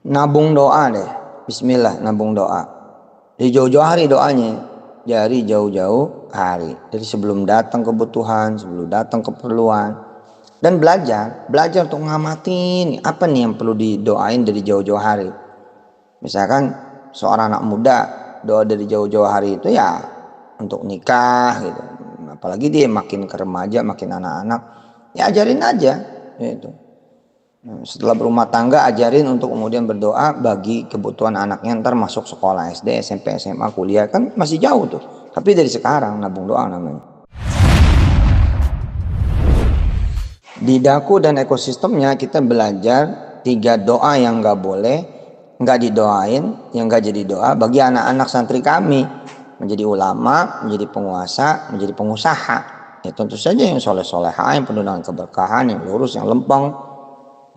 Nabung doa deh. Bismillah, nabung doa. Di jauh-jauh hari doanya. Dari jauh-jauh hari. Jadi sebelum datang kebutuhan, sebelum datang keperluan. Dan belajar untuk ngamatin apa nih yang perlu didoain dari jauh-jauh hari. Misalkan seorang anak muda doa dari jauh-jauh hari itu ya untuk nikah gitu. Apalagi dia makin ke remaja, makin anak-anak, ya ajarin aja gitu. Setelah berumah tangga ajarin untuk kemudian berdoa bagi kebutuhan anaknya ntar masuk sekolah SD, SMP, SMA, kuliah, kan masih jauh tuh. Tapi dari sekarang nabung doa namanya. Di Daku dan ekosistemnya kita belajar 3 doa yang nggak boleh, nggak didoain, yang nggak jadi doa bagi anak-anak santri kami. Menjadi ulama, menjadi penguasa, menjadi pengusaha. Ya tentu saja yang soleh-solehah, yang penuh dengan keberkahan, yang lurus, yang lempeng.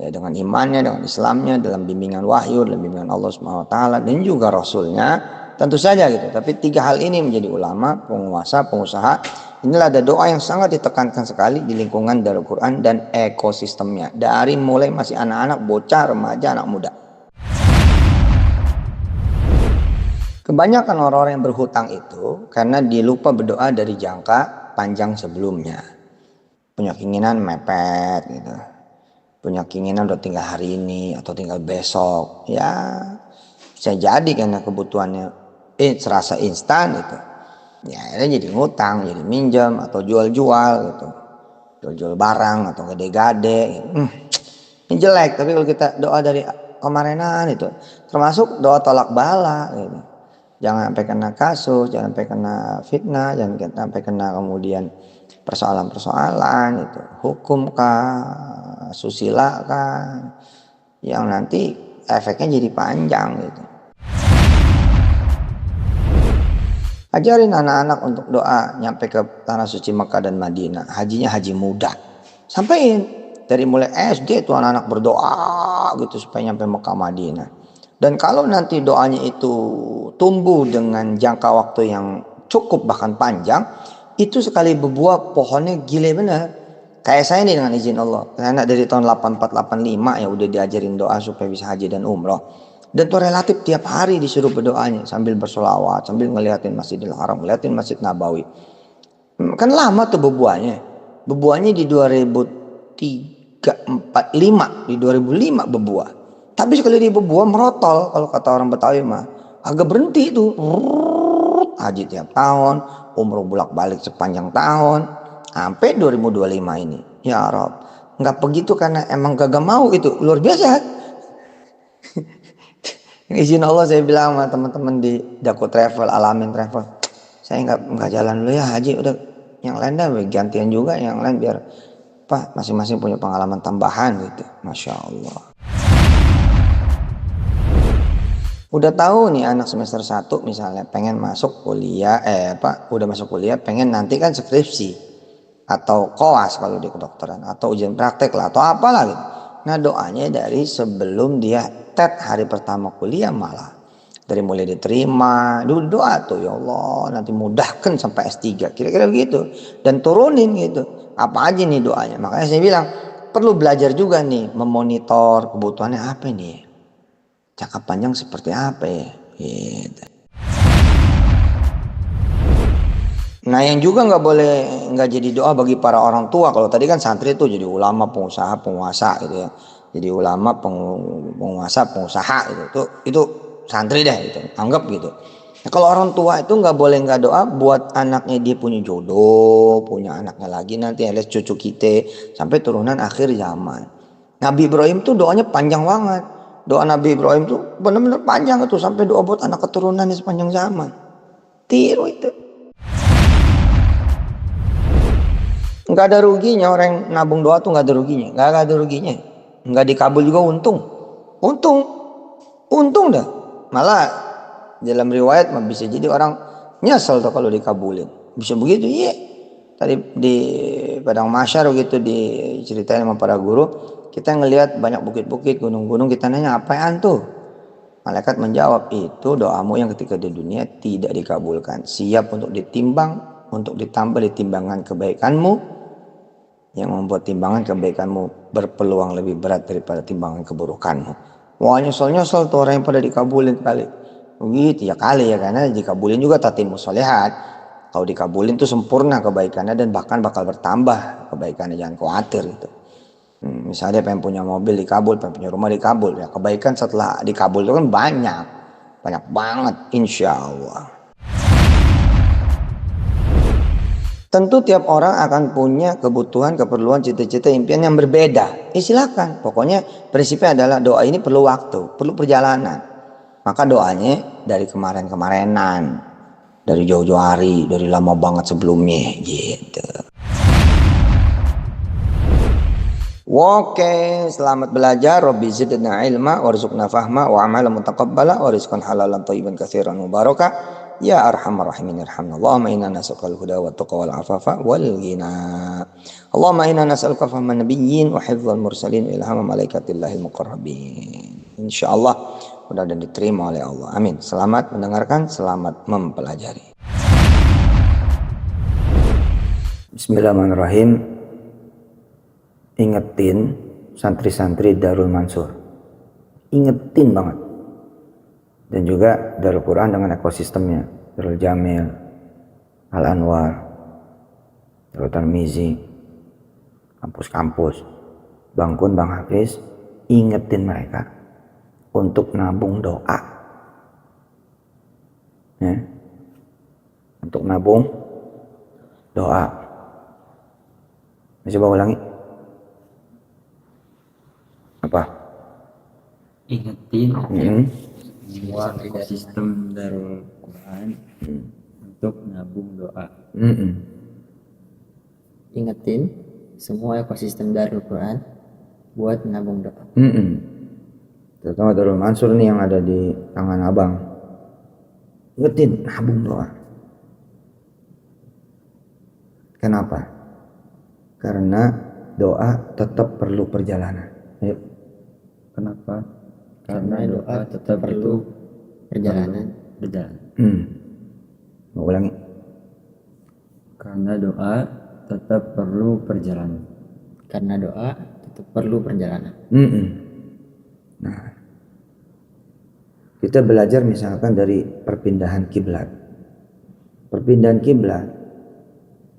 Ya, dengan imannya, dengan Islamnya, dalam bimbingan wahyu, dalam bimbingan Allah Subhanahu Wa Taala dan juga Rasulnya, tentu saja gitu. Tapi 3 hal ini menjadi ulama, penguasa, pengusaha. Inilah ada doa yang sangat ditekankan sekali di lingkungan Darul Quran dan ekosistemnya. Dari mulai masih anak-anak, bocah, remaja, anak muda. Kebanyakan orang-orang yang berhutang itu karena dia lupa berdoa dari jangka panjang sebelumnya. Punya keinginan mepet gitu. Punya keinginan udah tinggal hari ini atau tinggal besok. Ya bisa jadi karena kebutuhannya serasa instan gitu. Ya akhirnya jadi ngutang, jadi minjem atau jual-jual gitu. Jual-jual barang atau gade-gade gitu. Ini jelek, tapi kalau kita doa dari kemarinan itu termasuk doa tolak bala gitu. Jangan sampai kena kasus, jangan sampai kena fitnah, jangan sampai kena kemudian persoalan-persoalan itu, hukum kah, susila kah, yang nanti efeknya jadi panjang gitu. Ajarin anak-anak untuk doa nyampe ke tanah suci Mekah dan Madinah, hajinya haji muda. Sampaikan dari mulai SD tuh anak-anak berdoa gitu supaya nyampe Mekah Madinah. Dan kalau nanti doanya itu tumbuh dengan jangka waktu yang cukup bahkan panjang, itu sekali berbuah pohonnya gile benar. Kayak saya nih dengan izin Allah, anak dari tahun 84-85 ya udah diajarin doa supaya bisa haji dan umroh. Dan tuh relatif tiap hari disuruh berdoanya sambil bersolawat, sambil ngeliatin Masjidil Haram, ngeliatin Masjid Nabawi. Kan lama tuh berbuahnya. Berbuahnya di 2003, 4, 5, di 2005 berbuah. Tapi sekali dia berbuah merotol kalau kata orang Betawi mah. Agak berhenti itu. Haji tiap tahun, umroh bolak-balik sepanjang tahun sampai 2025 ini. Ya Rob, nggak begitu karena emang gak mau itu. Luar biasa. Izin Allah saya bilang sama teman-teman di Daku Travel, Alamin Travel. Saya nggak jalan dulu ya haji, udah yang lain dah gantian juga yang lain biar Pak masing-masing punya pengalaman tambahan gitu. Masya Allah. Udah tahu nih anak semester 1 misalnya pengen masuk kuliah, udah masuk kuliah pengen nanti kan skripsi atau koas kalau di kedokteran atau ujian praktek lah atau apalah gitu. Nah doanya dari sebelum dia tet hari pertama kuliah malah dari mulai diterima dulu doa tuh ya Allah nanti mudahkan sampai S3 kira-kira begitu dan turunin gitu apa aja nih doanya. Makanya saya bilang perlu belajar juga nih memonitor kebutuhannya apa nih. Jangka panjang seperti apa ya gitu. Nah yang juga nggak jadi doa bagi para orang tua. Kalau tadi kan santri itu jadi ulama, pengusaha, penguasa gitu ya. Jadi ulama, penguasa, pengusaha gitu. Itu santri deh gitu. Anggap gitu. Nah, kalau orang tua itu nggak boleh nggak doa buat anaknya dia punya jodoh, punya anaknya lagi nanti alias cucu kita sampai turunan akhir zaman. Nabi Ibrahim tuh doanya panjang banget. Doa Nabi Ibrahim tuh benar-benar panjang itu sampai doa buat anak keturunan di sepanjang zaman. Tiru itu. Nggak ada ruginya orang yang nabung doa tuh nggak ada ruginya. Nggak ada ruginya. Nggak dikabul juga untung. Untung dah. Malah dalam riwayat mah bisa jadi orang nyesel tuh kalau dikabulin. Bisa begitu iya. Tadi di Padang Mahsyar gitu diceritain sama para guru. Kita ngelihat banyak bukit-bukit, gunung-gunung, kita nanya apaan tuh? Malaikat menjawab, itu doamu yang ketika di dunia tidak dikabulkan. Siap untuk ditimbang, untuk ditambah di timbangan kebaikanmu, yang membuat timbangan kebaikanmu berpeluang lebih berat daripada timbangan keburukanmu. Wah nyesel-nyesel tuh orang yang pada dikabulin kali. Begitu ya kali ya, karena dikabulin juga tatimmu sholihat. Kalau dikabulin tuh sempurna kebaikannya dan bahkan bakal bertambah kebaikannya, jangan khawatir gitu. Misalnya dia pengen punya mobil dikabul, pengen punya rumah dikabul, ya kebaikan setelah dikabul itu kan banyak, banyak banget insya Allah. Tentu tiap orang akan punya kebutuhan, keperluan, cita-cita, impian yang berbeda. Silakan. Pokoknya prinsipnya adalah doa ini perlu waktu, perlu perjalanan. Maka doanya dari kemarin-kemarinan, dari jauh-jauh hari, dari lama banget sebelumnya gitu. Oke, selamat belajar. Rabbi zidna ilma warzuqna fahma wa amalan mutaqabbala wa rizqan halalan thayyiban katsiran mubaraka. Ya arhamar rahimin irhamna. Allahumma inna nas'alukal huda wa tuqa wal afafa wal ghina. Allahumma inna nas'aluka fahman nabiyyin wa hifdzal mursalin wa ilhama malaikatillahil muqarrabin. Insyaallah mudah dan diterima oleh Allah. Amin. Selamat mendengarkan, selamat mempelajari. Bismillahirrahmanirrahim. Ingetin santri-santri Darul Mansur, ingetin banget. Dan juga Darul Quran dengan ekosistemnya, Darul Jamil, Al Anwar, Darul Tarmizi, kampus-kampus, Bang Kun, Bang Hafiz, ingetin mereka untuk nabung doa, ya. Untuk nabung doa. Coba ulangi. Apa? Ingetin semua ekosistem Darul Quran untuk nabung doa. Ingetin semua ekosistem Darul Quran buat nabung doa. Terutama Darul Mansur nih yang ada di tangan abang. Ingetin nabung doa. Kenapa? Karena doa tetap perlu perjalanan. Ayo. Kenapa? Karena doa tetap perlu perjalanan. Mau ulangi. Karena doa tetap perlu perjalanan. Karena doa tetap perlu perjalanan. Nah, kita belajar misalkan dari perpindahan kiblat. Perpindahan kiblat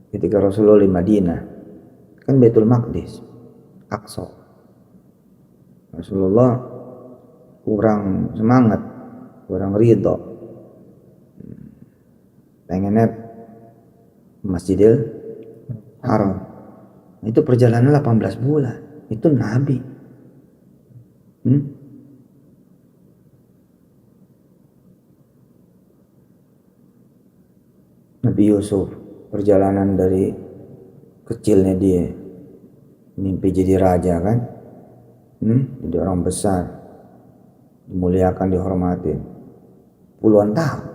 ketika Rasulullah di Madinah kan Baitul Maqdis, Aqsa. Rasulullah kurang semangat, kurang ridho, pengennya Masjidil Haram. Itu perjalanan 18 bulan. Itu Nabi. Nabi Yusuf, perjalanan dari kecilnya dia mimpi jadi raja kan, jadi orang besar, dimuliakan, dihormatin puluhan tahun.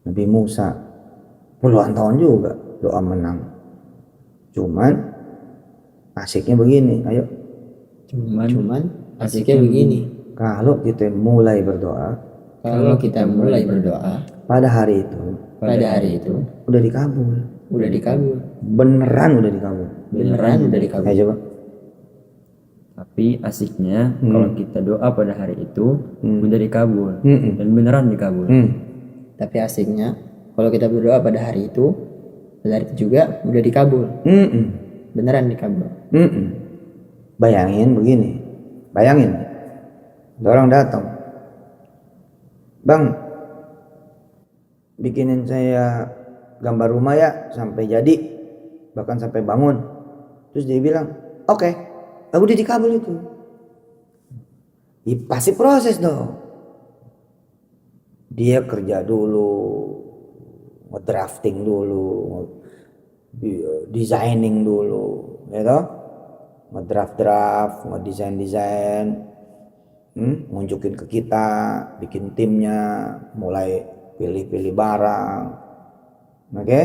Nabi Musa puluhan tahun juga doa menang. Cuman asiknya begini, ayo. Cuman asiknya begini. Kalau kita mulai berdoa, pada hari itu udah dikabul. Beneran udah dikabul. Ayo coba. Tapi asiknya kalau kita doa pada hari itu udah dikabul dan beneran dikabul. Tapi asiknya kalau kita berdoa pada hari itu juga udah dikabul. Beneran dikabul. Bayangin begini. Bayangin. Ada orang datang. Bang, bikinin saya gambar rumah ya sampai jadi, bahkan sampai bangun. Terus dia bilang, oke. Udah dikabul itu. Pasti proses dong. Dia kerja dulu, ngedrafting dulu, designing dulu, ya toh? Ngedraft, ngedesain, ngunjukin ke kita, bikin timnya, mulai pilih-pilih barang, oke?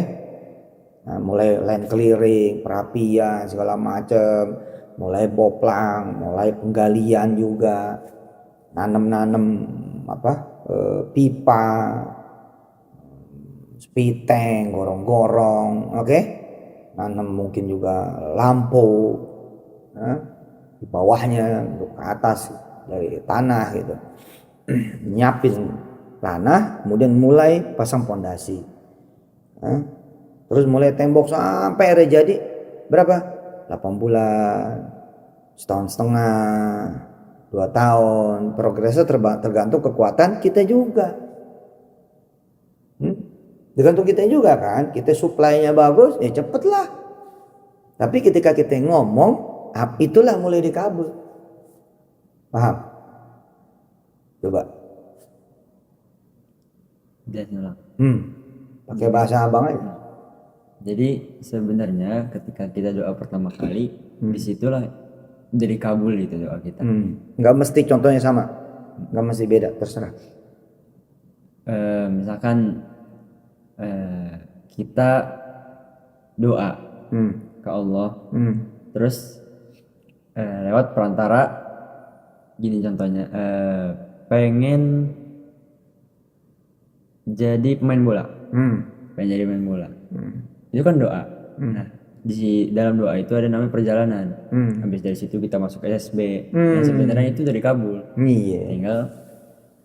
Nah, mulai land clearing, perapian, segala macam. Mulai boplang, mulai penggalian juga, nanem pipa, spiteng, gorong-gorong, oke? Nanem mungkin juga lampu, di bawahnya untuk ke atas dari tanah gitu. Nyiapin tanah, kemudian mulai pasang pondasi. Terus mulai tembok sampai akhirnya jadi berapa? 8 bulan, setahun setengah, 2 tahun. Progresnya tergantung kekuatan kita juga. Tergantung kita juga kan. Kita supply-nya bagus, ya cepet lah. Tapi ketika kita ngomong, itulah mulai dikabul. Paham? Coba. Jelasin ulang. Pakai bahasa abang aja. Jadi sebenarnya ketika kita doa pertama kali, disitulah jadi kabul gitu doa kita. Nggak mesti contohnya sama, nggak mesti beda, terserah. Misalkan kita doa ke Allah, terus lewat perantara, gini contohnya, pengen jadi pemain bola, pengen jadi pemain bola, itu kan doa. Nah, di dalam doa itu ada namanya perjalanan. Habis dari situ kita masuk SSB. Yang sebenarnya itu dari kabul. Iya. Tinggal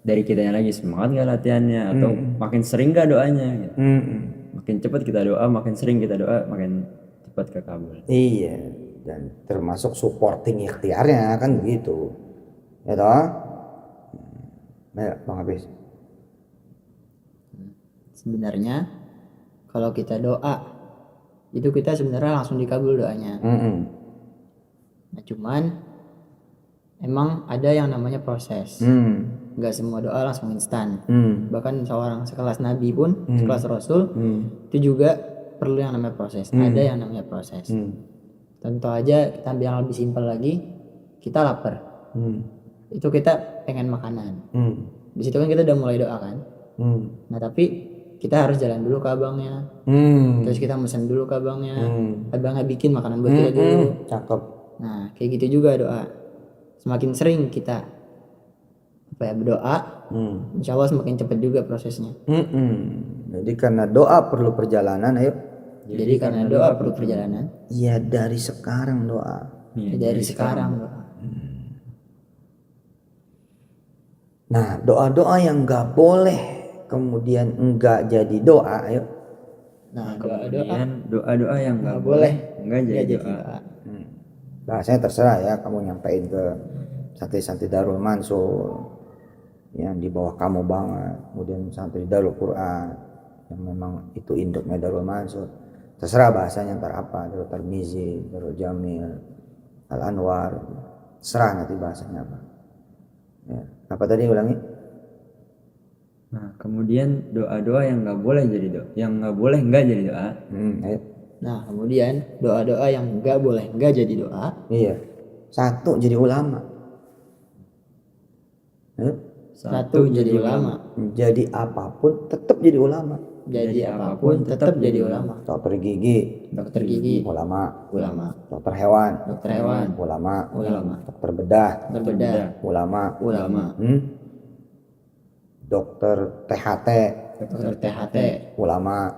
dari kitanya lagi semangat nggak latihannya atau makin sering nggak doanya. Gitu. Makin cepat kita doa, makin sering kita doa, makin cepat ke kabul. Iya. Dan termasuk supporting ikhtiarnya kan begitu. Ya toh? Nah, Bang Habis. Sebenarnya kalau kita doa itu kita sebenarnya langsung dikabul doanya. Nah cuman emang ada yang namanya proses. Nggak semua doa langsung instan. Bahkan seorang sekelas Nabi pun, sekelas Rasul itu juga perlu yang namanya proses. Ada yang namanya proses. Contoh aja kita ambil yang lebih simpel lagi, kita lapar. Itu kita pengen makanan. Di situ kan kita udah mulai doa kan. Nah tapi kita harus jalan dulu ke abangnya, terus kita mesen dulu ke abangnya, abangnya bikin makanan buat kita dulu. Cakep. Nah kayak gitu juga doa. Semakin sering kita berdoa, insya Allah semakin cepat juga prosesnya. Jadi karena doa perlu perjalanan, ayo. Jadi karena doa perlu perjalanan. Ya dari sekarang doa. Ya, dari sekarang doa. Nah doa-doa yang nggak boleh kemudian enggak jadi doa, ayo. Nah kemudian doa-doa yang nggak boleh nggak jadi doa. Bahasanya terserah ya, kamu nyampein ke santri-santri Darul Mansur yang di bawah kamu banget, kemudian santri Darul Quran yang memang itu induknya Darul Mansur, terserah bahasanya ntar apa, Darul Tarmizi, Darul Jamil, Al Anwar, terserah nanti bahasanya apa. Ya. Apa tadi ulangi? Nah kemudian doa-doa yang nggak boleh jadi doa, yang nggak boleh nggak jadi doa. Ayo. Nah kemudian doa-doa yang nggak boleh nggak jadi doa. Iya. Satu, jadi ulama. Satu, jadi ulama. Jadi apapun tetap jadi ulama. Jadi apapun tetap jadi ulama. Dokter gigi, ulama. Dokter hewan, ulama. Dokter bedah, ulama. Dokter THT, ulama.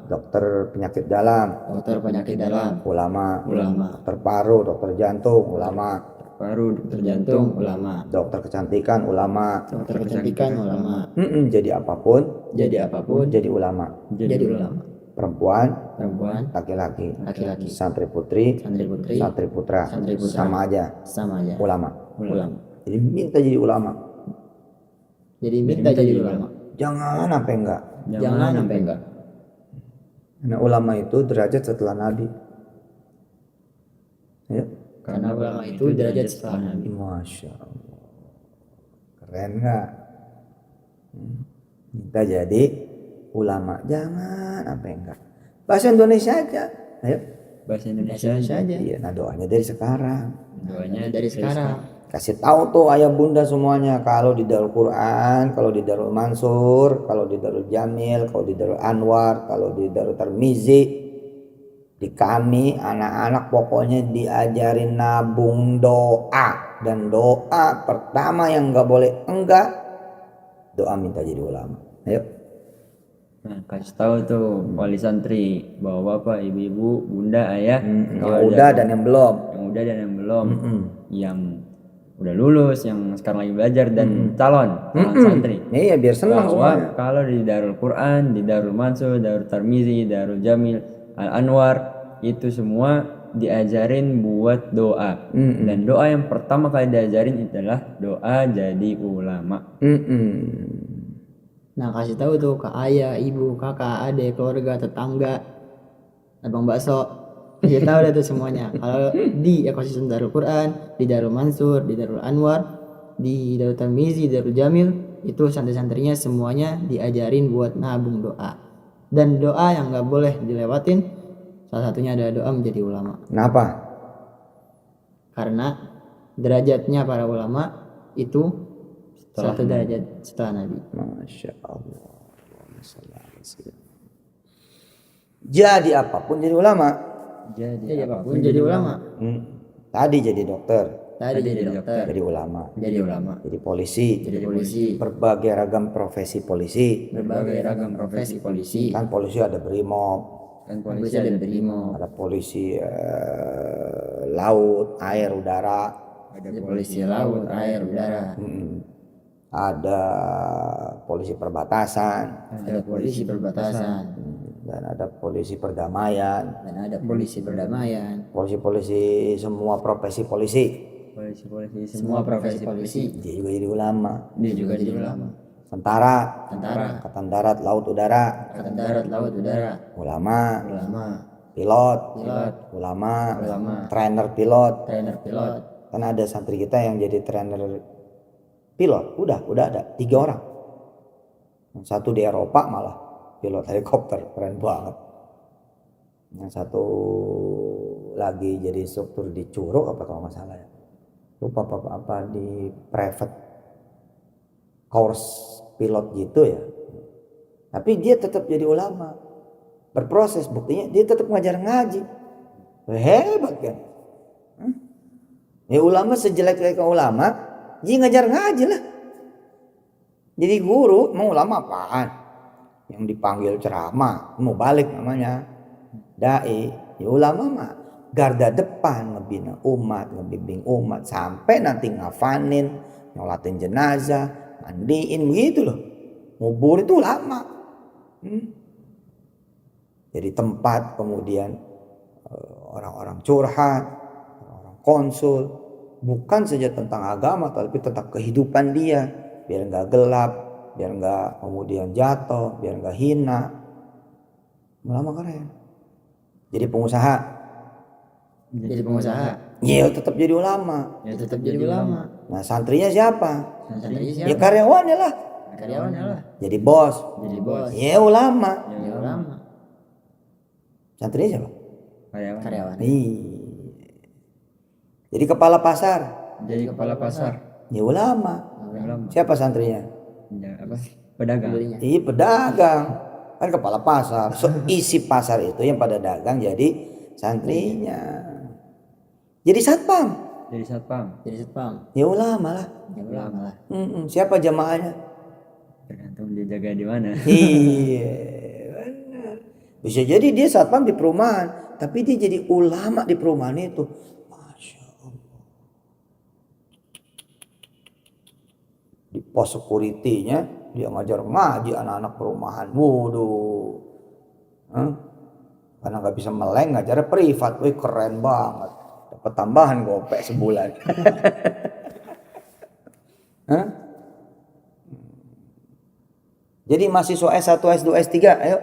Dokter penyakit dalam, ulama. Dokter paru, dokter jantung, ulama. Dokter kecantikan, ulama. Jadi apapun, jadi ulama. Perempuan, laki-laki. Santri putri, santri putra, sama aja. Ulama. Jadi minta jadi ulama. Jangan sampai enggak. Karena ulama itu derajat setelah Nabi. Ya. Karena ulama itu derajat setelah Nabi. Masya Allah. Keren nggak? Minta jadi ulama. Jangan sampai enggak. Bahasa Indonesia aja. Ayo. Bahasa Indonesia aja. Iya, nah doanya dari sekarang. Doanya dari sekarang. Kasih tahu tuh ayah bunda semuanya, kalau di Darul Quran, kalau di Darul Mansur, kalau di Darul Jamil, kalau di Darul Anwar, kalau di Darul Tarmizi, di kami anak-anak pokoknya diajarin nabung doa. Dan doa pertama yang nggak boleh enggak, doa minta jadi ulama. Ayo. Nah, kasih tahu tuh wali santri, bawa bapak, ibu-ibu, bunda, ayah, Yang udah dan yang belum. Yang udah dan yang belum. yang udah lulus, yang sekarang lagi belajar dan calon santri. Iya, biar senang Bahwa semuanya. kalau di Darul Quran, di Darul Mansur, Darul Tarmizi, Darul Jamil, Al Anwar, itu semua diajarin buat doa. Dan doa yang pertama kali diajarin adalah doa jadi ulama. Nah, kasih tahu tuh ke ayah, ibu, kakak, adik, keluarga, tetangga, abang bakso. Kasih tahu deh tuh semuanya. Kalau di ekosistem Darul Quran, di Darul Mansur, di Darul Anwar, di Darul Tarmizi, Darul Jamil, itu santri-santrinya semuanya diajarin buat nabung doa. Dan doa yang nggak boleh dilewatin, salah satunya ada doa menjadi ulama. Kenapa? Karena derajatnya para ulama itu satu derajat setelah Nabi. Masya Allah. Jadi apapun jadi ulama. Jadi apapun jadi ulama. Tadi jadi dokter, Tadi jadi dokter, jadi ulama, jadi ulama, jadi polisi, jadi polisi, berbagai ragam profesi polisi. berbagai ragam profesi polisi. Kan polisi ada brimob, Kan Polisi ada brimob, ada polisi laut, air, udara, ada polisi laut, air, udara, ada polisi perbatasan, ada polisi perbatasan, dan ada polisi perdamaian, dan ada polisi perdamaian. polisi-polisi semua profesi polisi. polisi Semua profesi polisi, Dia juga jadi ulama. dia juga jadi ulama. Tentara, Tentara, angkatan darat, laut, udara, angkatan darat, laut, udara, ulama, ulama, pilot, pilot, ulama, ulama, trainer pilot. trainer pilot. Kan ada santri kita yang jadi trainer pilot, udah ada 3 orang. Yang satu di Eropa malah pilot helikopter, keren banget. Yang satu lagi jadi instruktur di Curug apa kalau nggak salah ya, lupa apa di private course pilot gitu ya. Tapi dia tetap jadi ulama, berproses, buktinya dia tetap ngajar ngaji, hebat kan. Ya ulama sejelek-jeleknya ulama, dia ngajar ngaji lah. Jadi guru, mau ulama apaan? Yang dipanggil ceramah, mau balik namanya dai. Ya ulama mah garda depan, ngebina umat, ngebimbing umat sampai nanti ngafanin, nyolatin jenazah, mandiin, begitu loh. Ngubur itu ulama. Jadi tempat kemudian orang-orang curhat, orang konsul, bukan saja tentang agama tapi tentang kehidupan dia, biar nggak gelap, biar nggak kemudian jatuh, biar nggak hina. Ulama keren. Jadi pengusaha, Jadi pengusaha, ya tetap jadi ulama. ya tetap jadi ulama. Nah santrinya siapa? Santrinya Ya siapa? karyawannya lah. Karyawannya lah. Jadi bos, Jadi bos, ya ulama. ya ulama. Santrinya siapa? Karyawan. Jadi kepala pasar, Jadi kepala pasar. ya ulama. Siapa santrinya? Ya, apa? Pedagang. Belinya. Iya pedagang, kan kepala pasar. So, isi pasar itu yang pada dagang jadi santrinya. Jadi satpam, Jadi satpam. Jadi satpam. ya ulama lah. Ya ulama lah. Siapa jamaahnya? Tergantung dia jaga di mana. Iya, benar. Bisa jadi dia satpam di perumahan, tapi dia jadi ulama di perumahan itu. Masya Allah. Di pos security-nya dia ngajar ngaji anak-anak perumahan. Waduh. Karena nggak bisa meleng, ngajarnya privat. Wih keren banget. Dapat tambahan gopek sebulan. Jadi mahasiswa S1, S2, S3, ayo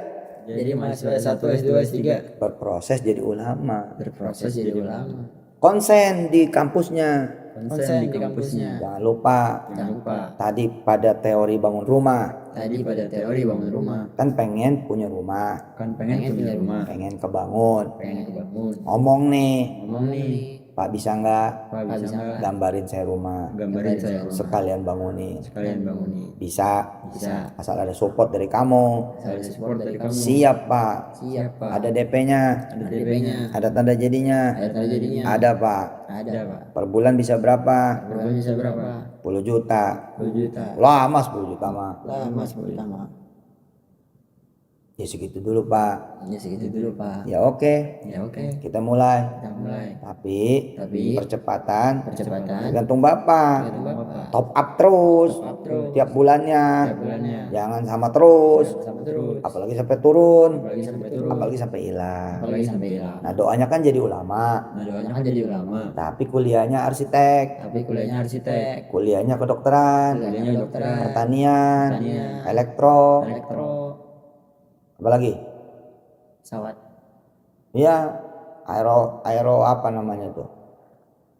Jadi mahasiswa S1, S2, S3 berproses jadi ulama. berproses jadi ulama. Konsen di kampusnya. Konsen di kampusnya. Jangan lupa. Jangan lupa. Tadi pada teori bangun rumah, Tadi pada teori bangun rumah. kan pengen punya rumah, Kan pengen punya rumah. pengen kebangun. Pengen kebangun. Ngomong nih, Ngomong nih. Pak bisa nggak Pak bisa nggak gambarin saya rumah, gambarin saya rumah. sekalian bangunin. Sekalian bangunin. Bisa, Bisa. asal ada support dari kamu. Saya support dari kamu. Siap Pak, Siap Pak. ada DP-nya, Ada DP-nya. ada tanda jadinya, Ada tanda jadinya. ada Pak. Ada Pak. Per bulan bisa berapa? Berapa bisa berapa? 10 juta. 10 juta. Lama 10 juta mah. Lama 10 juta mah. Ya segitu dulu Pak. Ya segitu dulu Pak. Ya oke, Ya oke, kita mulai. kita mulai. Tapi Tapi percepatan percepatan tergantung Bapak. tergantung Bapak. Top up terus tiap bulannya. Bulannya Jangan sama terus. sama terus. Apalagi sampai turun. Apalagi sampai turun. Apalagi sampai hilang. Apalagi sampai hilang. Nah doanya kan jadi ulama. Nah doanya kan jadi ulama. Tapi kuliahnya arsitek. Tapi kuliahnya arsitek. Kuliahnya kedokteran. Kuliahnya kedokteran. Pertanian. Pertanian. Elektro. Elektro. Apalagi? Pesawat. Iya. Aero apa namanya tuh?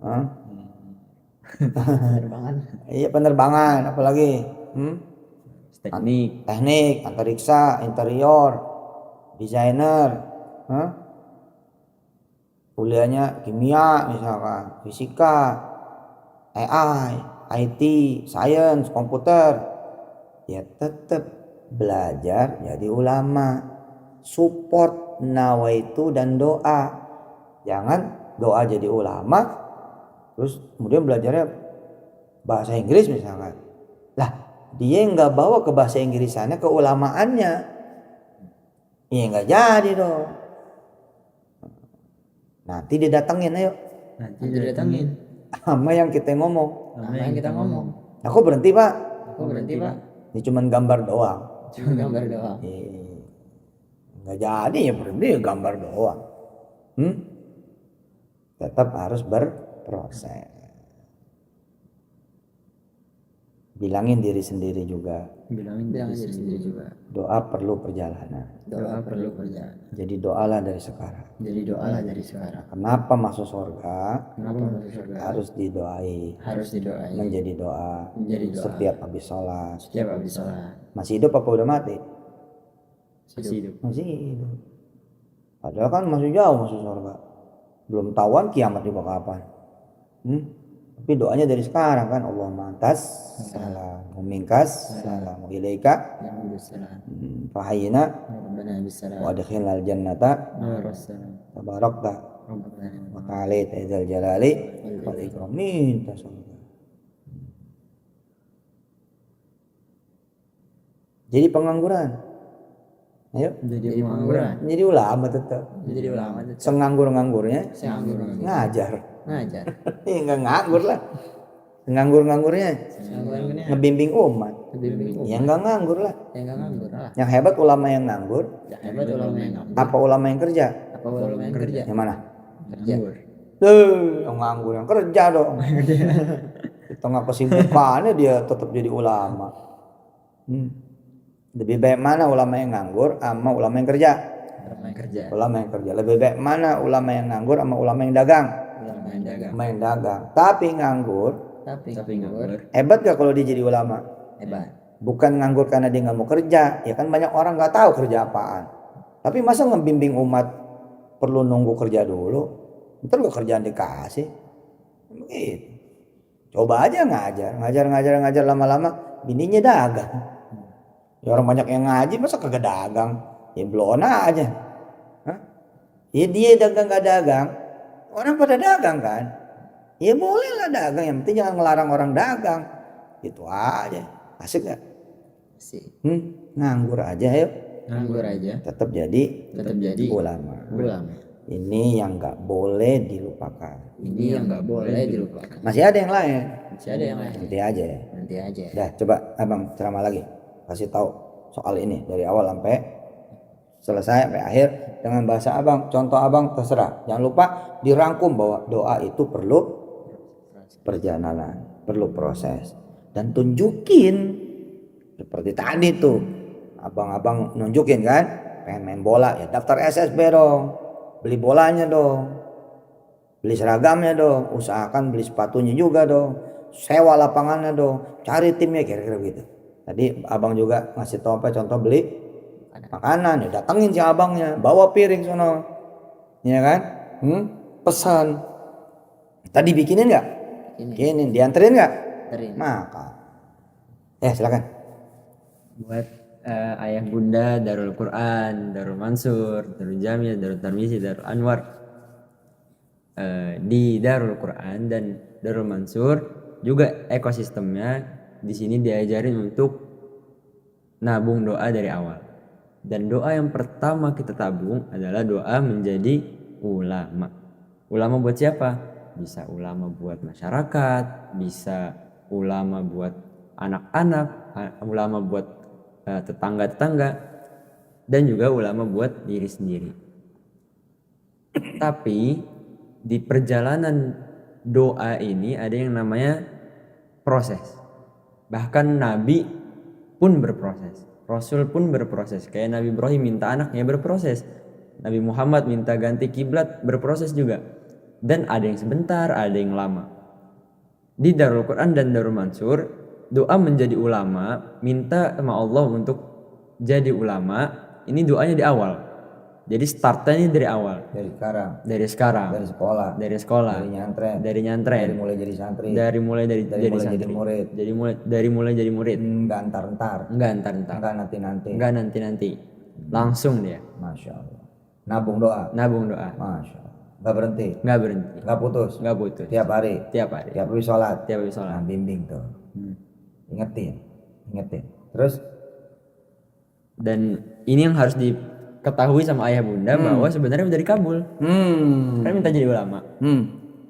Hah? Penerbangan. Iya penerbangan. Apalagi? Teknik. Teknik, antariksa, interior, desainer, kuliahnya kimia misalkan, fisika, AI, IT, science, komputer, ya tetap belajar jadi ulama, support nawaitu dan doa, jangan doa jadi ulama, terus kemudian belajarnya bahasa Inggris misalkan, lah dia nggak bawa ke bahasa Inggrisannya ke ulamaannya, ya nggak jadi dong. Nanti didatengin ayo. Nanti didatengin. Sama yang kita ngomong. Sama yang kita ngomong. Aku berhenti Pak. Aku berhenti Pak. Ini cuman gambar doang. Cuma gambar doang. Nggak jadi ya berhenti ya gambar doang. Tetap harus berproses. Bilangin diri sendiri juga. Bilangin Bilangin diri sendiri juga. Doa perlu perjalanan. Doa perlu perjalanan. Jadi doalah dari sekarang. Jadi doalah dari sekarang. Kenapa masuk surga? Kenapa masuk surga? Harus didoai. Harus didoai. Menjadi doa. Menjadi doa. Setiap habis sholat. Setiap habis sholat. Masih hidup apa udah mati? Masih hidup. Masih hidup. Padahal kan masih jauh masuk surga. Belum tahuan kiamat juga kapan. Tapi doanya dari sekarang kan, Allahumma antas salam, mumingkas salam, ilaika fahayina wa adkhilnal jannata tabarakta wa ta'ala ta'ala jalali wal ikram. Minta surga. Jadi pengangguran. Ayo. Jadi pengangguran. Jadi ulama tetap. Jadi ulama. Senganggur-nganggurnya ngajar. Ngajar. Iya nggak nganggur lah. Nganggur-nganggurnya ngebimbing umat. Ya nggak nganggur lah. Ya nggak nganggur lah. Yang hebat ulama yang nganggur. Yang hebat ulama yang nganggur. Apa ulama yang kerja? Apa ulama yang kerja? Yang mana? Kerja. Yang nganggur yang kerja dong. Di tengah kesibukannya dia tetap jadi ulama. Lebih baik mana ulama yang nganggur sama ulama yang kerja? Ulama yang kerja. Ulama yang kerja. Lebih baik mana ulama yang nganggur sama ulama yang dagang? Ulama yang dagang. Ulama yang dagang. Tapi nganggur. Tapi nganggur. Hebat gak kalau dia jadi ulama? Hebat. Bukan nganggur karena dia nggak mau kerja. Ya kan banyak orang nggak tahu kerja apaan. Tapi masa ngebimbing umat perlu nunggu kerja dulu? Ntar gak kerjaan dikasih. Begitu. Coba aja ngajar lama-lama bininya dagang. Ya orang banyak yang ngaji masa kagak dagang? Ya belum aja. Ya dia dagang gak dagang. Orang pada dagang kan? Ya boleh lah dagang. Yang penting jangan ngelarang orang dagang. Gitu aja. Asik gak? Asik. Nganggur aja yuk. Nganggur aja. Tetap jadi ulama. Ini yang gak boleh dilupakan. Ini yang gak boleh dilupakan. Masih ada yang lain. Masih ada yang lain. Nanti aja ya. Nanti aja. Dah coba abang ceramah lagi. Kasih tahu soal ini dari awal sampai selesai sampai akhir dengan bahasa abang. Contoh abang terserah. Jangan lupa dirangkum bahwa doa itu perlu perjalanan, perlu proses, dan tunjukin seperti tadi tuh. Abang-abang nunjukin kan, pengen main bola ya daftar SSB dong, beli bolanya dong, beli seragamnya dong, usahakan beli sepatunya juga dong, sewa lapangannya dong, cari timnya kira-kira gitu. Tadi abang juga ngasih tau apa contoh beli makanan, ya datengin si abangnya, bawa piring sono, ya kan? Pesan. Tadi bikinin nggak? Bikinin, dianterin nggak? Maka, silakan. Buat ayah bunda Darul Quran, Darul Mansur, Darul Jamil, Darul Tarmizi, Darul Anwar, di Darul Quran dan Darul Mansur juga ekosistemnya di sini diajarin untuk nabung doa dari awal. Dan doa yang pertama kita tabung adalah doa menjadi ulama. Ulama buat siapa? Bisa ulama buat masyarakat, bisa ulama buat anak-anak, ulama buat tetangga-tetangga, dan juga ulama buat diri sendiri. Tapi di perjalanan doa ini ada yang namanya proses. Bahkan Nabi pun berproses, Rasul pun berproses. Kayak Nabi Ibrahim minta anaknya berproses, Nabi Muhammad minta ganti kiblat berproses juga. Dan ada yang sebentar, ada yang lama. Di Darul Quran dan Darul Mansur, doa menjadi ulama, minta sama Allah untuk jadi ulama, ini doanya di awal. Jadi startnya ini dari awal. Dari sekarang. Dari sekolah. Dari nyantren. Dari mulai jadi santri. Dari mulai jadi murid. Dari mulai jadi murid. Enggak entar. Enggak nanti. Langsung dia. Masya Allah. Nabung doa. Masya Allah. Enggak berhenti. Enggak putus. Tiap hari. Tiap habis sholat. Nah, bimbing tuh. Ingetin. Terus. Dan ini yang harus diketahui sama ayah bunda bahwa sebenarnya udah dikabul. Kan minta jadi ulama.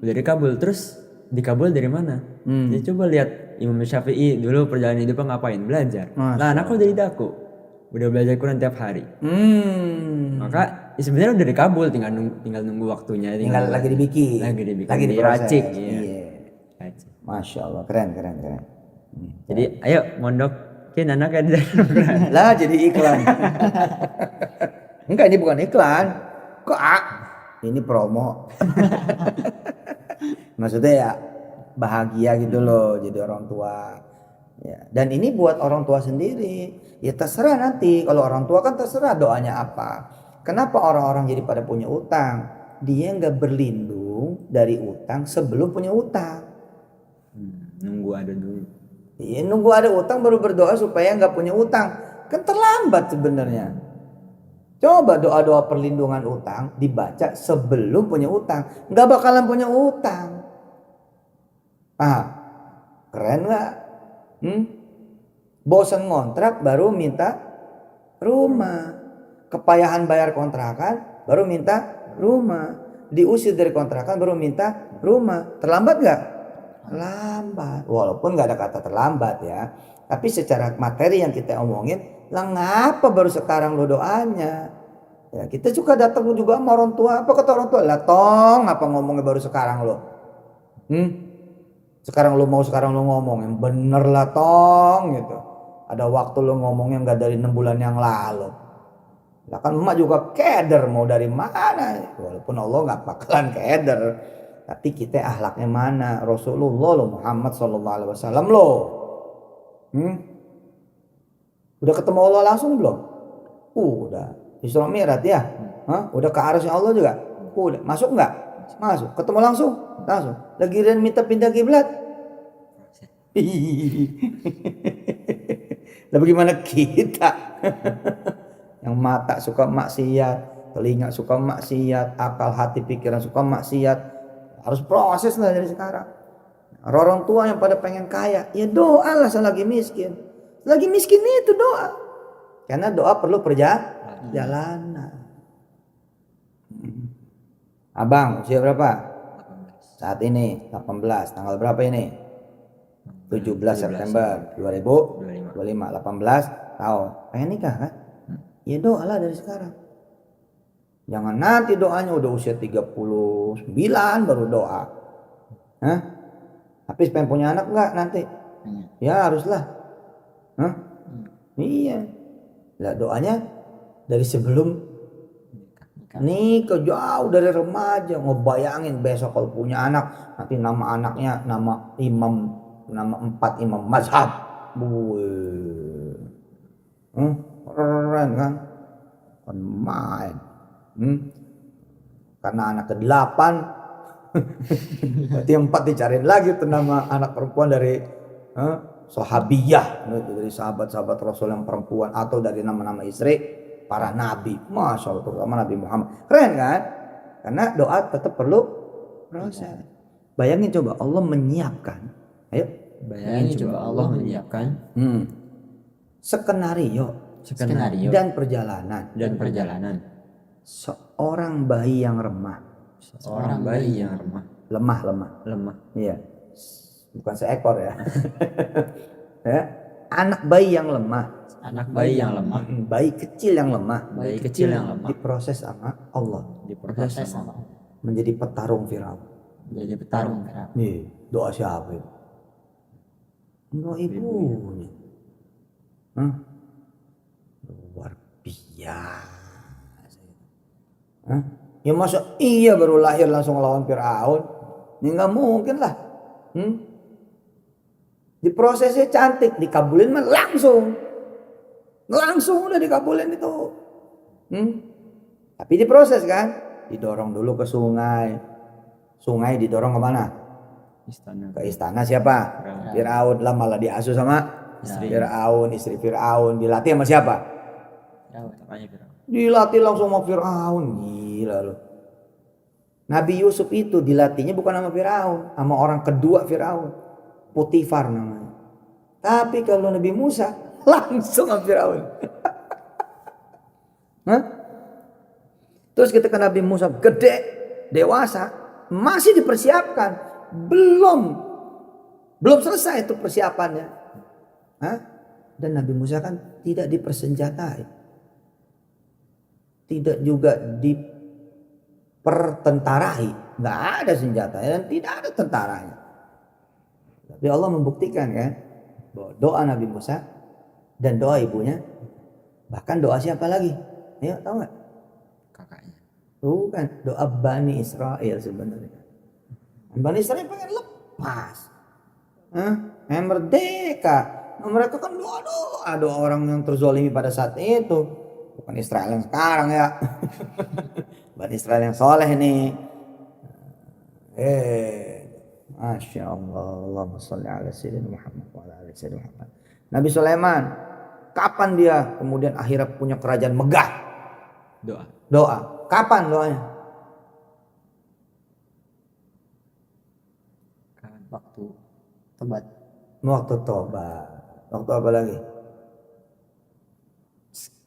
Udah dikabul. Terus dikabul dari mana? Jadi coba lihat Imam Syafi'i dulu perjalanan hidupnya ngapain? Belajar. Nah, anakku udah daku. Udah belajar Quran tiap hari. Maka sebenarnya udah dikabul, tinggal nunggu waktunya. Tinggal lagi dibikin. Lagi diracik. Iya. Masya Allah, keren. Jadi ayo mondok. Mungkin anaknya di lah jadi iklan. Enggak, ini bukan iklan. Kok ini promo. Maksudnya ya bahagia gitu loh jadi orang tua. Ya. Dan ini buat orang tua sendiri. Ya terserah nanti. Kalau orang tua kan terserah doanya apa. Kenapa orang-orang jadi pada punya utang? Dia nggak berlindung dari utang sebelum punya utang. Nunggu ada dulu. Iya, nunggu ada utang baru berdoa supaya nggak punya utang. Kan terlambat sebenarnya. Coba doa-doa perlindungan utang dibaca sebelum punya utang. Nggak bakalan punya utang. Keren nggak? Bosen ngontrak baru minta rumah. Kepayahan bayar kontrakan baru minta rumah. Diusir dari kontrakan baru minta rumah. Terlambat nggak? Lambat, walaupun nggak ada kata terlambat ya, tapi secara materi yang kita omongin, lah ngapa baru sekarang lo doanya? Ya kita juga datang juga sama orang tua, apa kata orang tua? Lah tong, apa ngomongnya baru sekarang lo? Sekarang lo ngomong yang bener lah tong gitu. Ada waktu lo ngomongnya nggak dari 6 bulan yang lalu. Lah kan emak juga keder, mau dari mana? Walaupun Allah nggak bakalan keder. Tapi kita ahlaknya mana? Rasulullah lo Muhammad SAW lo. Udah ketemu Allah langsung belum? Udah. Isra Mi'raj ya? Udah ke arasnya Allah juga? Udah. Masuk nggak? Masuk. Ketemu langsung? Langsung. Lagi minta pindah kiblat? Lah bagaimana kita? Yang mata suka maksiat, telinga suka maksiat, akal hati pikiran suka maksiat. Harus proses lah dari sekarang. Orang tua yang pada pengen kaya, ya doa lah selagi miskin. Selagi miskin itu doa. Karena doa perlu perjalanan. Abang usia berapa? Saat ini 18. Tanggal berapa ini? 17 September 2025. 18 tahun. Pengen nikah kan? Ya doa lah dari sekarang. Jangan nanti doanya udah usia 39 baru doa. Habis pengen punya anak enggak nanti? Ya haruslah. Iya. Lah doanya dari sebelum nikah, jauh dari remaja. Ngebayangin besok kalau punya anak, nanti nama anaknya nama imam, nama 4 imam mazhab. Keren kan? Kan main. Karena anak ke-8 berarti 4 dicariin lagi tuh nama anak perempuan dari sahabiyah, dari sahabat-sahabat Rasul yang perempuan, atau dari nama-nama istri para nabi. Masya Allah, terutama Nabi Muhammad. Keren kan? Karena doa tetap perlu proses. Bayangin coba Allah menyiapkan. Ayo bayangin coba Allah menyiapkan skenario Skenario dan perjalanan. dan perjalanan. Seorang bayi yang remah, Seorang bayi yang lemah. lemah. Iya. Bukan seekor ya. Ya. Anak bayi yang lemah, Anak bayi yang lemah. bayi kecil yang lemah, Bayi kecil yang lemah diproses sama Allah diproses sama menjadi petarung Firaun. jadi petarung. Nih, doa siapa itu? Doa ibunya. Hah? Luar biasa. Hah? Ya masa iya baru lahir langsung lawan Firaun? Ini nggak mungkin lah. Diprosesnya cantik, dikabulin mah langsung udah dikabulin itu. Tapi diproses kan, didorong dulu ke sungai didorong kemana? Istana. Ke istana siapa? Firaun. Lah malah diasuh sama Firaun, istri Firaun. Dilatih sama siapa? Dilatih langsung sama Firaun. Gila loh. Nabi Yusuf itu dilatihnya bukan sama Firaun, sama orang kedua Firaun, Potifar namanya. Tapi kalau Nabi Musa langsung sama Firaun. Terus ketika Nabi Musa gede, dewasa, masih dipersiapkan, belum selesai itu persiapannya. Dan Nabi Musa kan tidak dipersenjatai, tidak juga dipertentarai, nggak ada senjata dan tidak ada tentaranya. Tapi Allah membuktikan kan bahwa doa Nabi Musa dan doa ibunya, bahkan doa siapa lagi? Ayo tahu nggak? Kakaknya. Bukan, doa Bani Israel sebenarnya. Bani Israel pengen lepas, pengen merdeka. Nah, mereka kan doa orang yang terzolimi pada saat itu, bukan Israel yang sekarang ya. Bani Israel yang soleh nih. Masya Allah, Allahumma sholli ala sayyidina Muhammad wa ala ali sayyidina Muhammad. Nabi Sulaiman, kapan dia kemudian akhirnya punya kerajaan megah? Doa. Kapan doanya? Waktu tobat. Waktu tobat. Waktu apa lagi?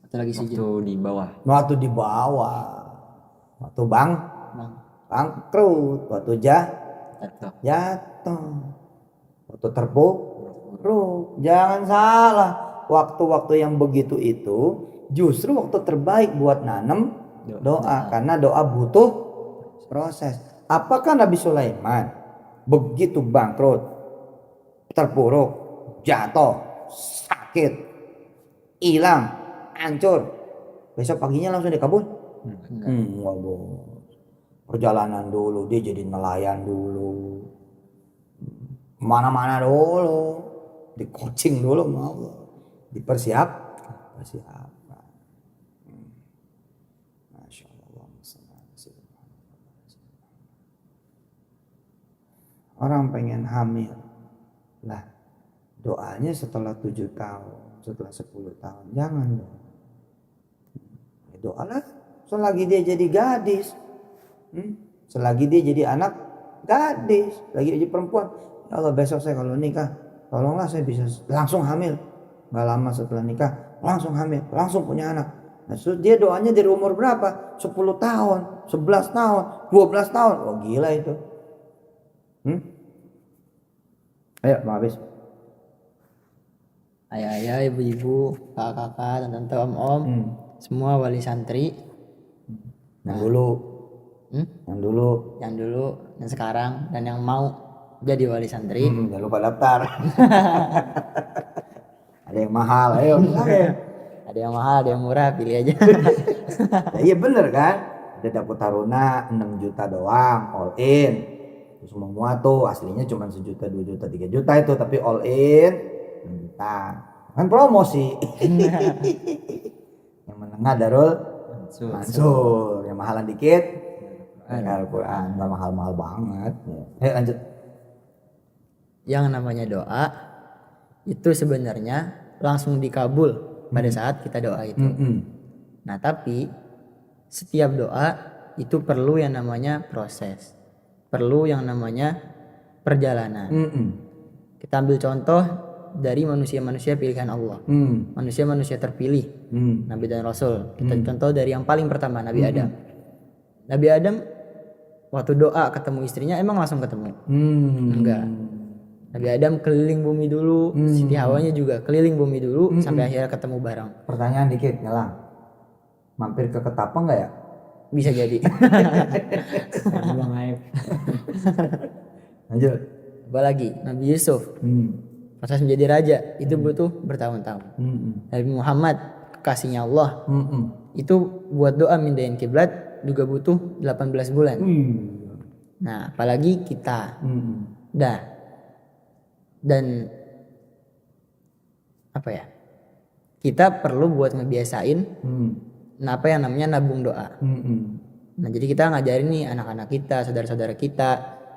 Atau lagi sujud. Waktu di bawah. Waktu di bawah. Waktu bangkrut. Waktu jatuh. Waktu terpuruk. Jangan salah. Waktu-waktu yang begitu itu justru waktu terbaik buat nanem doa. Karena doa butuh proses. Apakah Nabi Sulaiman begitu bangkrut, terpuruk, jatuh, sakit, hilang, hancur, besok paginya langsung dikabul? Enggak, perjalanan dulu, dia jadi nelayan dulu, mana-mana dulu, di coaching dulu sama Allah, persiapan. Masya Allah. Orang pengen hamil lah, doanya setelah 7 tahun, setelah 10 tahun, jangan dong. Doalah selagi dia jadi gadis, selagi dia jadi anak gadis, lagi jadi perempuan. Ya Allah, besok saya kalau nikah, tolonglah saya bisa langsung hamil. Gak lama setelah nikah langsung hamil, langsung punya anak. Nah, dia doanya dari umur berapa? 10 tahun, 11 tahun, 12 tahun. Oh gila itu. Ayo Bang Habis. Ayah-ayah, ibu-ibu, kakak-kakak, tante-tante, om-om, semua wali santri. Yang dulu, yang dulu, yang sekarang, dan yang mau jadi wali santri. Jangan lupa daftar. Ada yang mahal, ayo. Ada yang mahal, ada yang murah, pilih aja. Ya, iya bener kan? Ada dapur taruna 6 juta doang, all in. Terus semua tuh aslinya cuma 1 juta, 2 juta, 3 juta itu, tapi all in 6 juta. Kan promosi. Yang menengah Darul Mansur, yang mahalan dikit Al-Quran, nggak mahal-mahal banget. Ayo lanjut. Yang namanya doa itu sebenarnya langsung dikabul pada saat kita doa itu. Nah tapi setiap doa itu perlu yang namanya proses, perlu yang namanya perjalanan. Kita ambil contoh dari manusia-manusia pilihan Allah, manusia-manusia terpilih, Nabi dan Rasul. Kita contoh dari yang paling pertama, Nabi Adam. Nabi Adam waktu doa ketemu istrinya emang langsung ketemu? Enggak. Nabi Adam keliling bumi dulu, Siti Hawanya juga keliling bumi dulu, sampai akhirnya ketemu bareng. Pertanyaan dikit, nyelang. Mampir ke Ketapang nggak ya? Bisa jadi. Bang Aib. Lanjut. Apalagi Nabi Yusuf, proses menjadi raja itu butuh bertahun-tahun. Nabi Muhammad, kekasihnya Allah, itu buat doa mindahin kiblat juga butuh 18 bulan. Nah, apalagi kita. Dan apa ya? Kita perlu buat ngebiasain apa yang namanya nabung doa. Nah, jadi kita ngajarin nih anak-anak kita, saudara-saudara kita,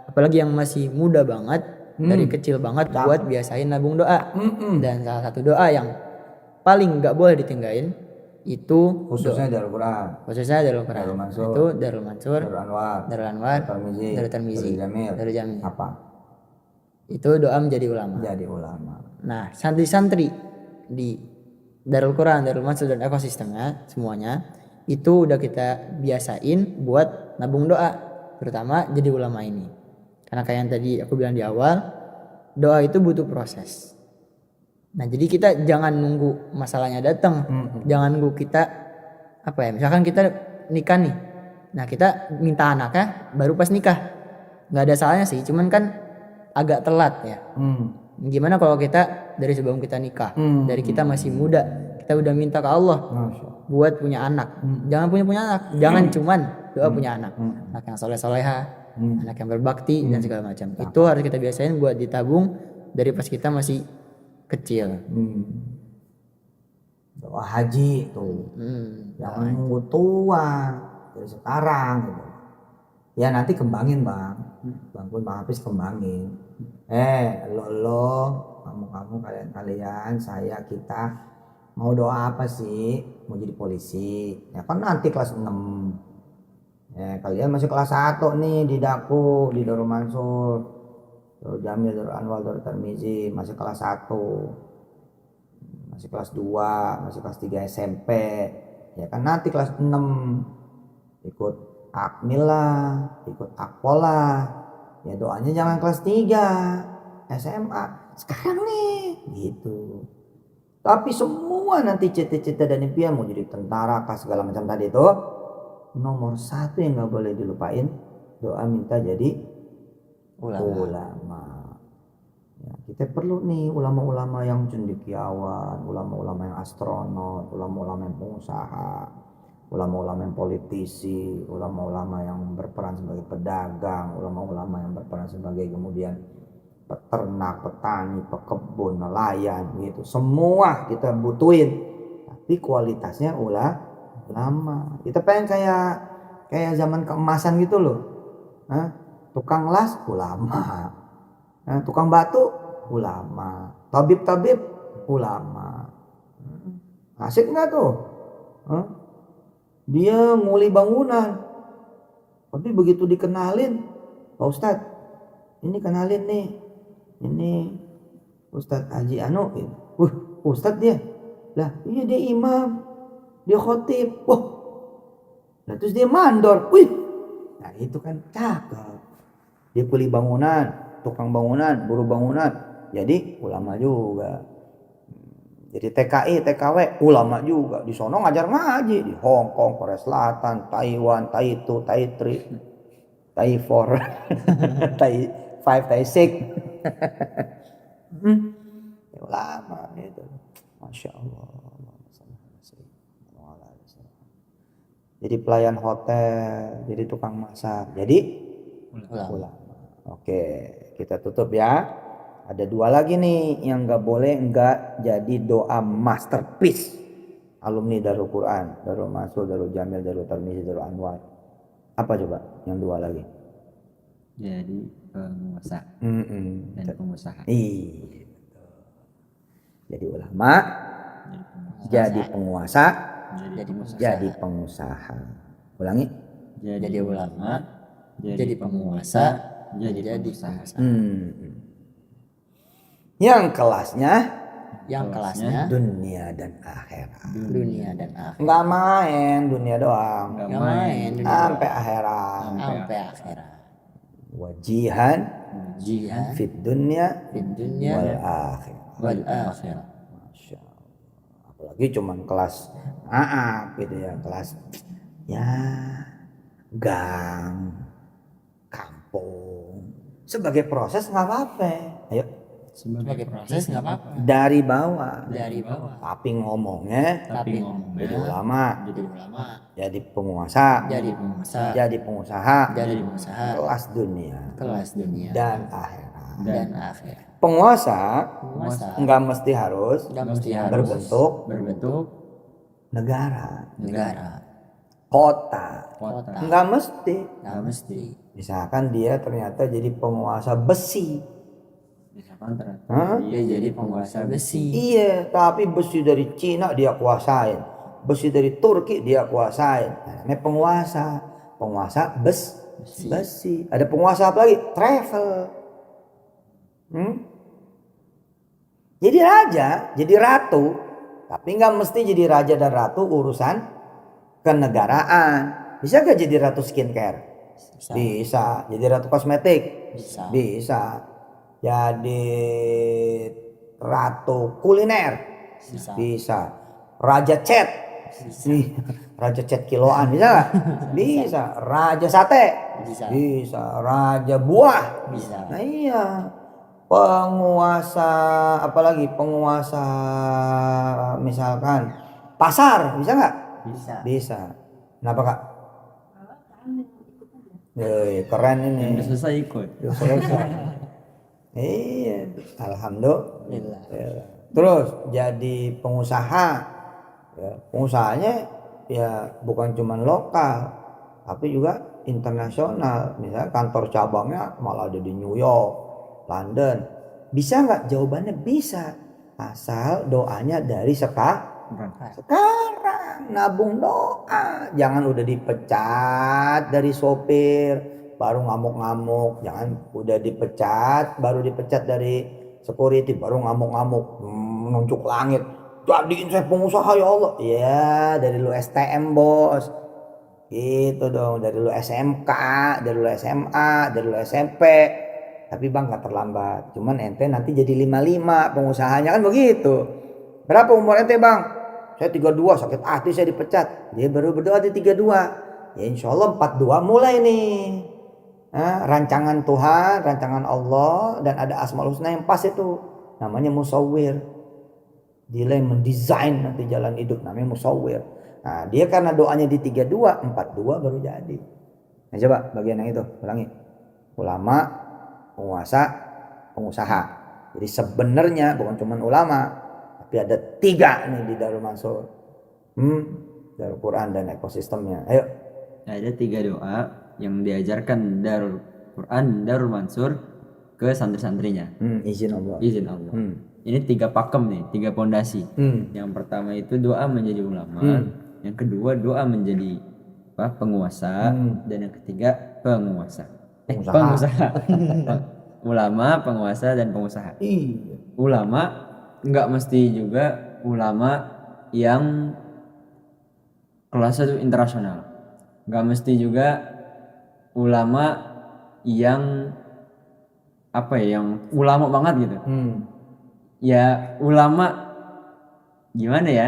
apalagi yang masih muda banget, dari kecil banget buat biasain nabung doa. Dan salah satu doa yang paling nggak boleh ditinggalin itu Khususnya Darul Quran. Khususnya Darul Quran. Darul Mansur. Itu Darul Mansur, Darul Anwar. Darul Tarmizi, Darul Jamil. Apa? Itu doa menjadi ulama. Jadi ulama. Nah, santri-santri di Darul Quran, Darul Mansur dan ekosistemnya semuanya itu udah kita biasain buat nabung doa, terutama jadi ulama ini. Karena kayak yang tadi aku bilang di awal, doa itu butuh proses. Nah, jadi kita jangan nunggu masalahnya datang, jangan nunggu kita apa ya, misalkan kita nikah nih, nah kita minta anaknya baru pas nikah, nggak ada salahnya sih, cuman kan agak telat ya. Gimana kalau kita dari sebelum kita nikah, dari kita masih muda, kita udah minta ke Allah buat punya anak. Jangan punya anak, jangan cuman doa punya anak yang soleh-soleha, anak yang berbakti dan segala macam. Itu harus kita biasain buat ditabung dari pas kita masih kecil. Doa haji tuh. Jangan nunggu tua dari sekarang gitu. Ya nanti kembangin bang Hafiz kembangin. Lo kamu kalian saya kita mau doa apa sih? Mau jadi polisi? Ya kan nanti kelas 6. Kalian masih kelas 1 nih di Daku, di Darul Mansur, Darul Jamil, Darul Anwar, Darul Tarmizi, masih kelas 1. Masih kelas 2, masih kelas 3 SMP. Ya kan nanti kelas 6 ikut Akmil lah, ikut Akpol lah. Ya doanya jangan kelas 3 SMA sekarang nih gitu. Tapi semua nanti cita-cita dan impian mau jadi tentara kah segala macam tadi itu, nomor 1 yang nggak boleh dilupain doa minta jadi ulama. Ya, kita perlu nih ulama-ulama yang cendekiawan, ulama-ulama yang astronot, ulama-ulama yang pengusaha, ulama-ulama yang politisi, ulama-ulama yang berperan sebagai pedagang, ulama-ulama yang berperan sebagai kemudian peternak, petani, pekebun, nelayan gitu. Semua kita butuhin. Tapi kualitasnya ulama. Kita pengen kayak zaman keemasan gitu loh. Tukang las ulama. Tukang batu ulama. Tabib ulama. Asik enggak tuh? Dia nguli bangunan, tapi begitu dikenalin, Pak Ustadz, ini kenalin nih, ini Ustadz Haji Anu, Ustadz dia, lah iya dia imam, dia khotib, nah terus dia mandor, nah itu kan cakep, dia kuli bangunan, tukang bangunan, buruh bangunan, jadi ulama juga. Jadi TKI, TKW, ulama juga. Di sono ngajar ngaji. Di Hong Kong, Korea Selatan, Taiwan, Taitu, Tai3, Tai4, Tai5, Tai6. Ulama itu. Masya Allah. Jadi pelayan hotel, jadi tukang masak, jadi ulama. Oke, kita tutup ya. Ada 2 lagi nih yang nggak jadi doa masterpiece alumni Darul Quran, Darul Mansur, Darul Jamil, Darul Tarmizi, Darul Anwar. Apa coba yang 2 lagi? Jadi penguasa dan pengusaha. Iya. Jadi ulama, jadi penguasa, jadi pengusaha. Ulangi. Jadi ulama, jadi penguasa, jadi pengusaha. yang kelasnya dunia dan akhirat. dunia dan akhirat. Nggak main dunia doang, Nggak Nggak main. main dunia sampai doang. akhirat. Sampai akhirat. Wajihan Jihad fit dunya di dunia wal akhirat. wal akhirat. Masya Allah. Apalagi cuman kelas gitu ya, kelas ya gang, kampung. Sebagai proses nggak apa-apa. Ayo Sebagai proses nggak apa-apa. dari bawah. Dari bawah. Tapi ngomongnya Tapi jadi ngomongnya ulama, jadi ulama, jadi penguasa, jadi pengusaha, jadi pengusaha, jadi pengusaha, kelas dunia kelas dunia dan akhirat. dan akhirat. Penguasa Penguasa nggak mesti harus nggak mesti harus berbentuk negara, kota, kota, nggak mesti. nggak mesti. Misalkan dia ternyata jadi penguasa besi, Misalkan ternyata Hah? dia jadi penguasa besi. iya, tapi besi dari Cina dia kuasain, besi dari Turki dia kuasain. Nah, namanya penguasa besi. Ada penguasa apa lagi? Travel. Jadi raja, jadi ratu, tapi nggak mesti jadi raja dan ratu urusan kenegaraan. Bisa gak jadi ratu skincare? Bisa. Jadi ratu kosmetik? Bisa. Jadi ratu kuliner? Bisa. Raja cat? Raja cat kiloan bisa gak? Bisa. Raja sate? Bisa. Raja buah? Bisa. Nah iya. Penguasa apalagi? Penguasa misalkan pasar bisa nggak? Bisa. Kenapa kak? Keren ini. Yang udah selesai ikut. Iya, alhamdulillah. Terus jadi pengusaha, ya, pengusahanya ya bukan cuma lokal, tapi juga internasional. Misalnya kantor cabangnya malah ada di New York, London. Bisa nggak? Jawabannya bisa, asal doanya dari sekarang nabung doa. Jangan udah dipecat dari sopir baru ngamuk-ngamuk, jangan udah dipecat baru dipecat dari security baru ngamuk-ngamuk nunjuk langit, jadiin saya pengusaha ya Allah. Ya dari lu STM bos, gitu dong, dari lu SMK, dari lu SMA, dari lu SMP. Tapi bang gak terlambat, cuman ente nanti jadi 55 pengusahanya kan begitu. Berapa umur ente bang? Saya 32, sakit hati saya dipecat. Dia baru berdoa di 32. Ya insya Allah 42 mulai nih. Nah, rancangan Tuhan, rancangan Allah, dan ada Asmaul Husna yang pas itu. Namanya musawwir. Dia yang mendesain nanti jalan hidup, namanya musawwir. Nah dia karena doanya di 32, 42 baru jadi. Nah coba bagian yang itu, ulangi. Ulama, penguasa, pengusaha. Jadi sebenarnya bukan cuma ulama, tapi ada 3 nih di Darul Mansur. Darul Quran dan ekosistemnya. Ayo. Ada 3 doa yang diajarkan Darul Quran, Darul Mansur ke santri-santrinya. Izin Allah. Ini 3 pakem nih, 3 pondasi. Yang pertama itu doa menjadi ulama, yang kedua doa menjadi penguasa, dan yang ketiga pengusaha. Ulama, penguasa, dan pengusaha. Ulama nggak mesti juga ulama yang kelasnya itu internasional, nggak mesti juga ulama yang yang ulama banget gitu. Ya ulama gimana ya,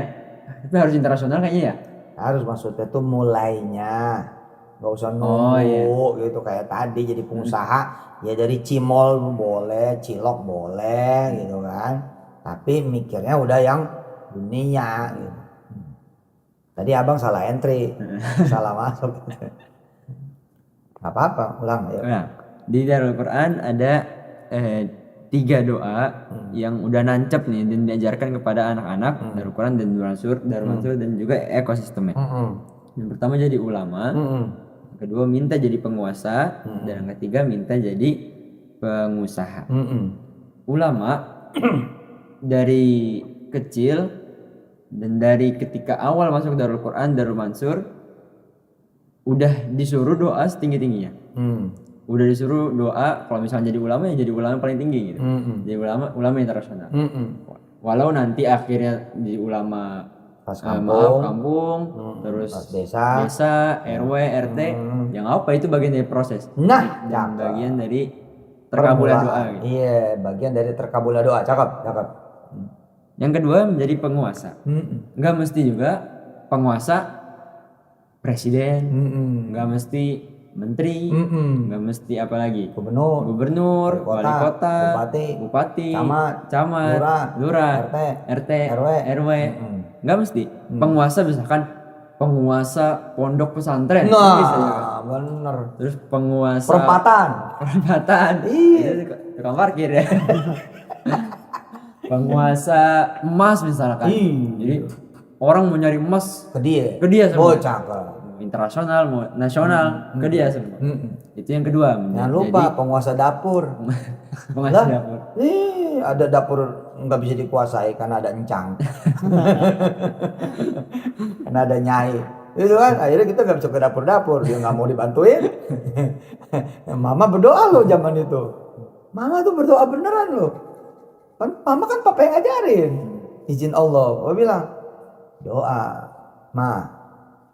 tapi harus internasional kayaknya ya. Harus, maksudnya tuh mulainya nggak usah nunggu gitu kayak tadi jadi pengusaha ya dari Cimol boleh, Cilok boleh gitu kan, tapi mikirnya udah yang dunia gitu. Tadi abang salah entry, salah masuk. Gak apa-apa, ulang ya. Nah, di Darul Quran ada 3 doa yang udah nancep nih dan diajarkan kepada anak-anak Darul Quran dan Darul Mansur dan juga ekosistemnya. Yang pertama jadi ulama, yang kedua minta jadi penguasa, dan yang ketiga minta jadi pengusaha. Ulama dari kecil dan dari ketika awal masuk Darul Quran, Darul Mansur udah disuruh doa setinggi-tingginya. udah disuruh doa kalau misalnya jadi ulama ya jadi ulama paling tinggi gitu. Jadi ulama internasional. Walau nanti akhirnya di ulama Pas kampung, terus pas desa, RW, RT, yang apa itu bagian dari proses. Nah, Dan cakep. bagian dari terkabulnya doa Permulaan. gitu. Iya, bagian dari terkabulnya doa. Cakep. Yang kedua menjadi penguasa. Nggak mesti juga penguasa presiden, nggak mesti menteri, nggak mesti apa lagi, gubernur, wali kota, bupati, camat, lurah, RT, RW, nggak mesti. Penguasa misalkan penguasa pondok pesantren, Nah, bisa juga. bener. Terus penguasa Perempatan. itu tukang parkir ya. Penguasa emas misalkan. Jadi orang mau nyari emas Ke dia semua. cakep. Internasional mau nasional ke dia semua. Itu yang kedua. Jangan lupa penguasa dapur. Penguasa dapur. Ada dapur nggak bisa dikuasai karena ada encang. Karena ada nyai. Itu kan akhirnya kita nggak bisa ke dapur-dapur, dia nggak mau dibantuin. Mama berdoa loh zaman itu. Mama tuh berdoa beneran loh. Mama kan papa yang ngajarin. Izin Allah. Papa bilang doa, ma,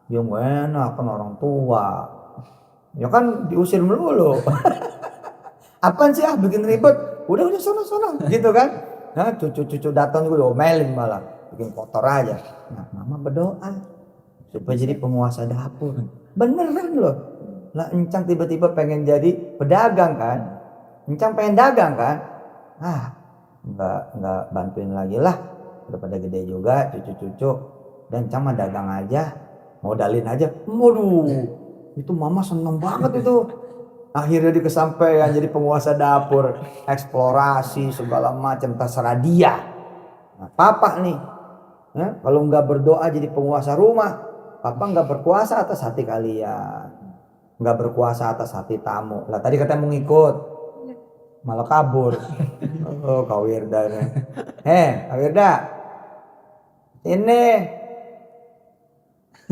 yang enak kan orang tua. Ya kan diusir melulu. Apaan sih bikin ribet? Udah sono gitu kan. Nah, cucu datang juga diomelin malah, bikin kotor aja. Nah, mama berdoa supaya jadi penguasa dapur. Beneran loh. Lah Encang tiba-tiba pengen jadi pedagang kan. Encang pengen dagang kan. Enggak bantuin lagi lah. Udah pada gede juga cucu-cucu. Dan Encang mah dagang aja. Modalin aja. Waduh. Itu mama seneng banget itu. Akhirnya dia kesampaian jadi penguasa dapur. Eksplorasi segala macam terserah dia. Nah, papa nih. Kalau nggak berdoa jadi penguasa rumah. Papa nggak berkuasa atas hati kalian. Nggak berkuasa atas hati tamu. Lah tadi katanya mau ngikut. Malah kabur. Oh, Kak Wirda nih. Kak Wirda. Ini.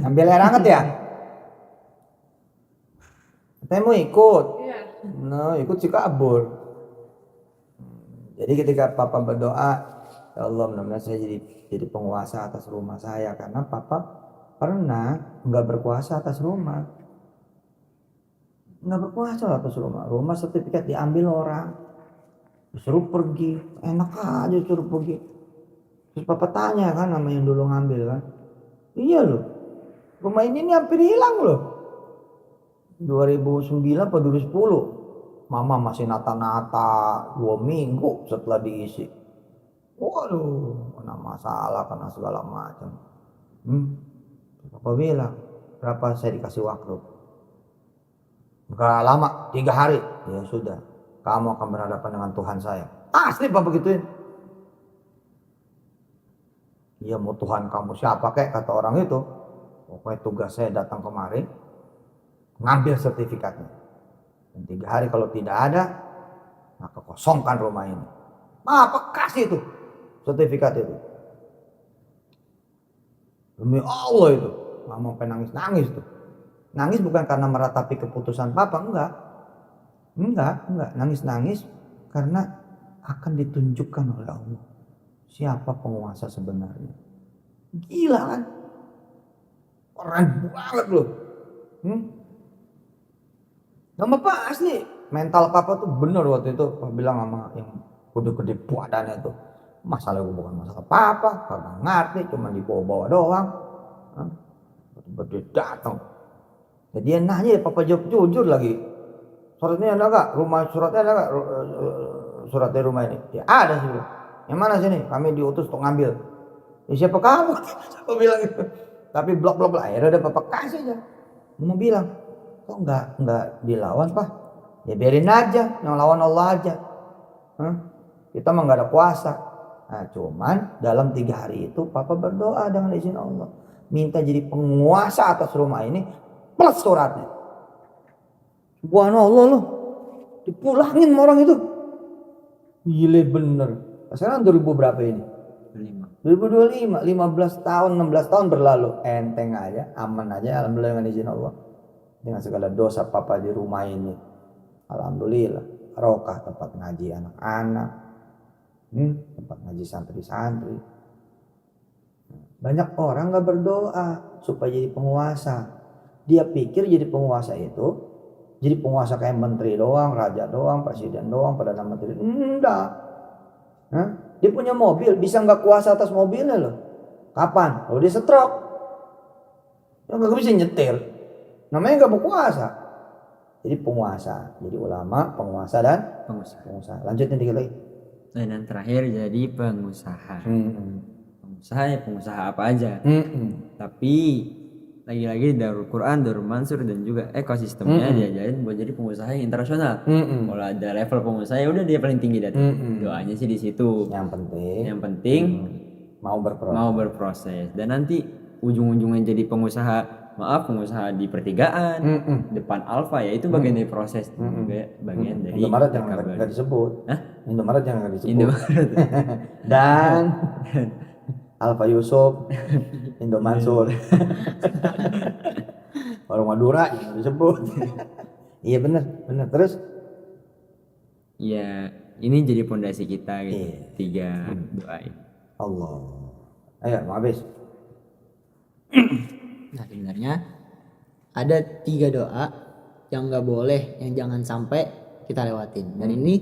Ambil air hangat ya? Katanya mau ikut. Nah, ikut sih kabur. Jadi ketika papa berdoa, ya Allah mudah-mudahan saya jadi penguasa atas rumah saya. Karena papa pernah nggak berkuasa atas rumah. Nggak berkuasa atas rumah. Rumah sertifikat diambil orang. Disuruh pergi. Enak aja suruh pergi. Terus papa tanya kan sama yang dulu ngambil kan. Iya loh. Rumah ini hampir hilang loh. 2009 atau 2010. Mama masih nata-nata 2 minggu setelah diisi. Waduh, kena masalah, kena segala macam. Papa bilang, berapa saya dikasih waktu? Gak lama, 3 hari. Ya sudah, kamu akan berhadapan dengan Tuhan saya. Asli papa gituin. Iya mau Tuhan kamu siapa kek kata orang itu. Pokoknya tugas saya datang kemari, ngambil sertifikatnya. Dan 3 hari kalau tidak ada, maka kosongkan rumah ini. Papa kasih itu sertifikat itu. Demi Allah itu. Mama sampai nangis tuh. Nangis bukan karena meratapi keputusan papa, enggak. Nangis karena akan ditunjukkan oleh Allah siapa penguasa sebenarnya. Gila kan? Keren banget loh. Nama Pak asli mental papa tuh bener waktu itu. Papa bilang sama yang gede-gede badannya tuh, masalah gue bukan masalah papa, kagak ngerti, cuma dibawa-bawa doang. Gede datang. Jadi dia nanya, papa jawab jujur lagi. Suratnya ada gak? Suratnya ada gak? Suratnya rumah ini? Ya ada sih. Yang mana sini? Kami diutus untuk ngambil. Ya siapa kamu? Siapa bilang gitu. Tapi blok akhirnya udah papa kasih aja. Mau bilang, kok nggak dilawan pak? Ya biarin aja, yang lawan Allah aja. Kita mah nggak ada kuasa. Nah cuman dalam 3 hari itu papa berdoa dengan izin Allah, minta jadi penguasa atas rumah ini plus suratnya. Subhanallah loh, dipulangin sama orang itu. Gile bener. Sekarang 2000 berapa ini? 2025, 15 tahun, 16 tahun berlalu. Enteng aja, aman aja, alhamdulillah dengan izin Allah. Dengan segala dosa papa di rumah ini. Alhamdulillah, barokah tempat ngaji anak-anak, tempat ngaji santri-santri. Banyak orang gak berdoa supaya jadi penguasa. Dia pikir jadi penguasa itu jadi penguasa kayak menteri doang, raja doang, presiden doang, perdana menteri. Enggak. Dia punya mobil, bisa nggak kuasa atas mobilnya loh. Kapan? Kalau dia stroke, ya nggak bisa nyetir. Namanya nggak berkuasa. Jadi penguasa, jadi ulama, penguasa dan pengusaha. Lanjutin dikit lagi. Dan terakhir jadi pengusaha. Pengusaha ya pengusaha apa aja. Tapi lagi-lagi Darul Quran, Darul Mansur dan juga ekosistemnya diajarin buat jadi pengusaha yang internasional. Kalau ada level pengusaha ya udah dia paling tinggi datang. Doanya sih di situ. Yang penting mau berproses. Dan nanti ujung-ujungnya jadi pengusaha di pertigaan, depan Alfa ya itu bagian dari proses juga, bagian dari Indomaret jangan nggak disebut. Indomaret jangan nggak disebut. Indomaret. Dan Alfa Yusuf, Indomansur, Warung Madura yang disebut. Iya benar. Terus? Ya ini jadi fondasi kita gitu. 3 doa ini. Allah. Ayo mau habis. Nah sebenarnya ada 3 doa yang nggak boleh, yang jangan sampai kita lewatin. Dan ini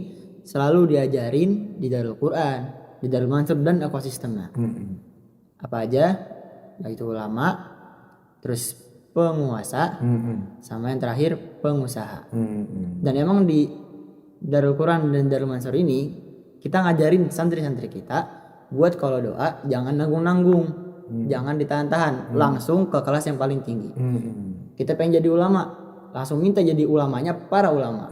selalu diajarin di Darul Quran, di Darul Mansur dan ekosistemnya. Apa aja? Yaitu ulama, terus penguasa, sama yang terakhir pengusaha. Dan emang di Darul Quran dan Darul Mansur ini kita ngajarin santri-santri kita buat kalau doa jangan nanggung-nanggung, jangan ditahan-tahan, langsung ke kelas yang paling tinggi. Kita pengen jadi ulama, langsung minta jadi ulamanya para ulama,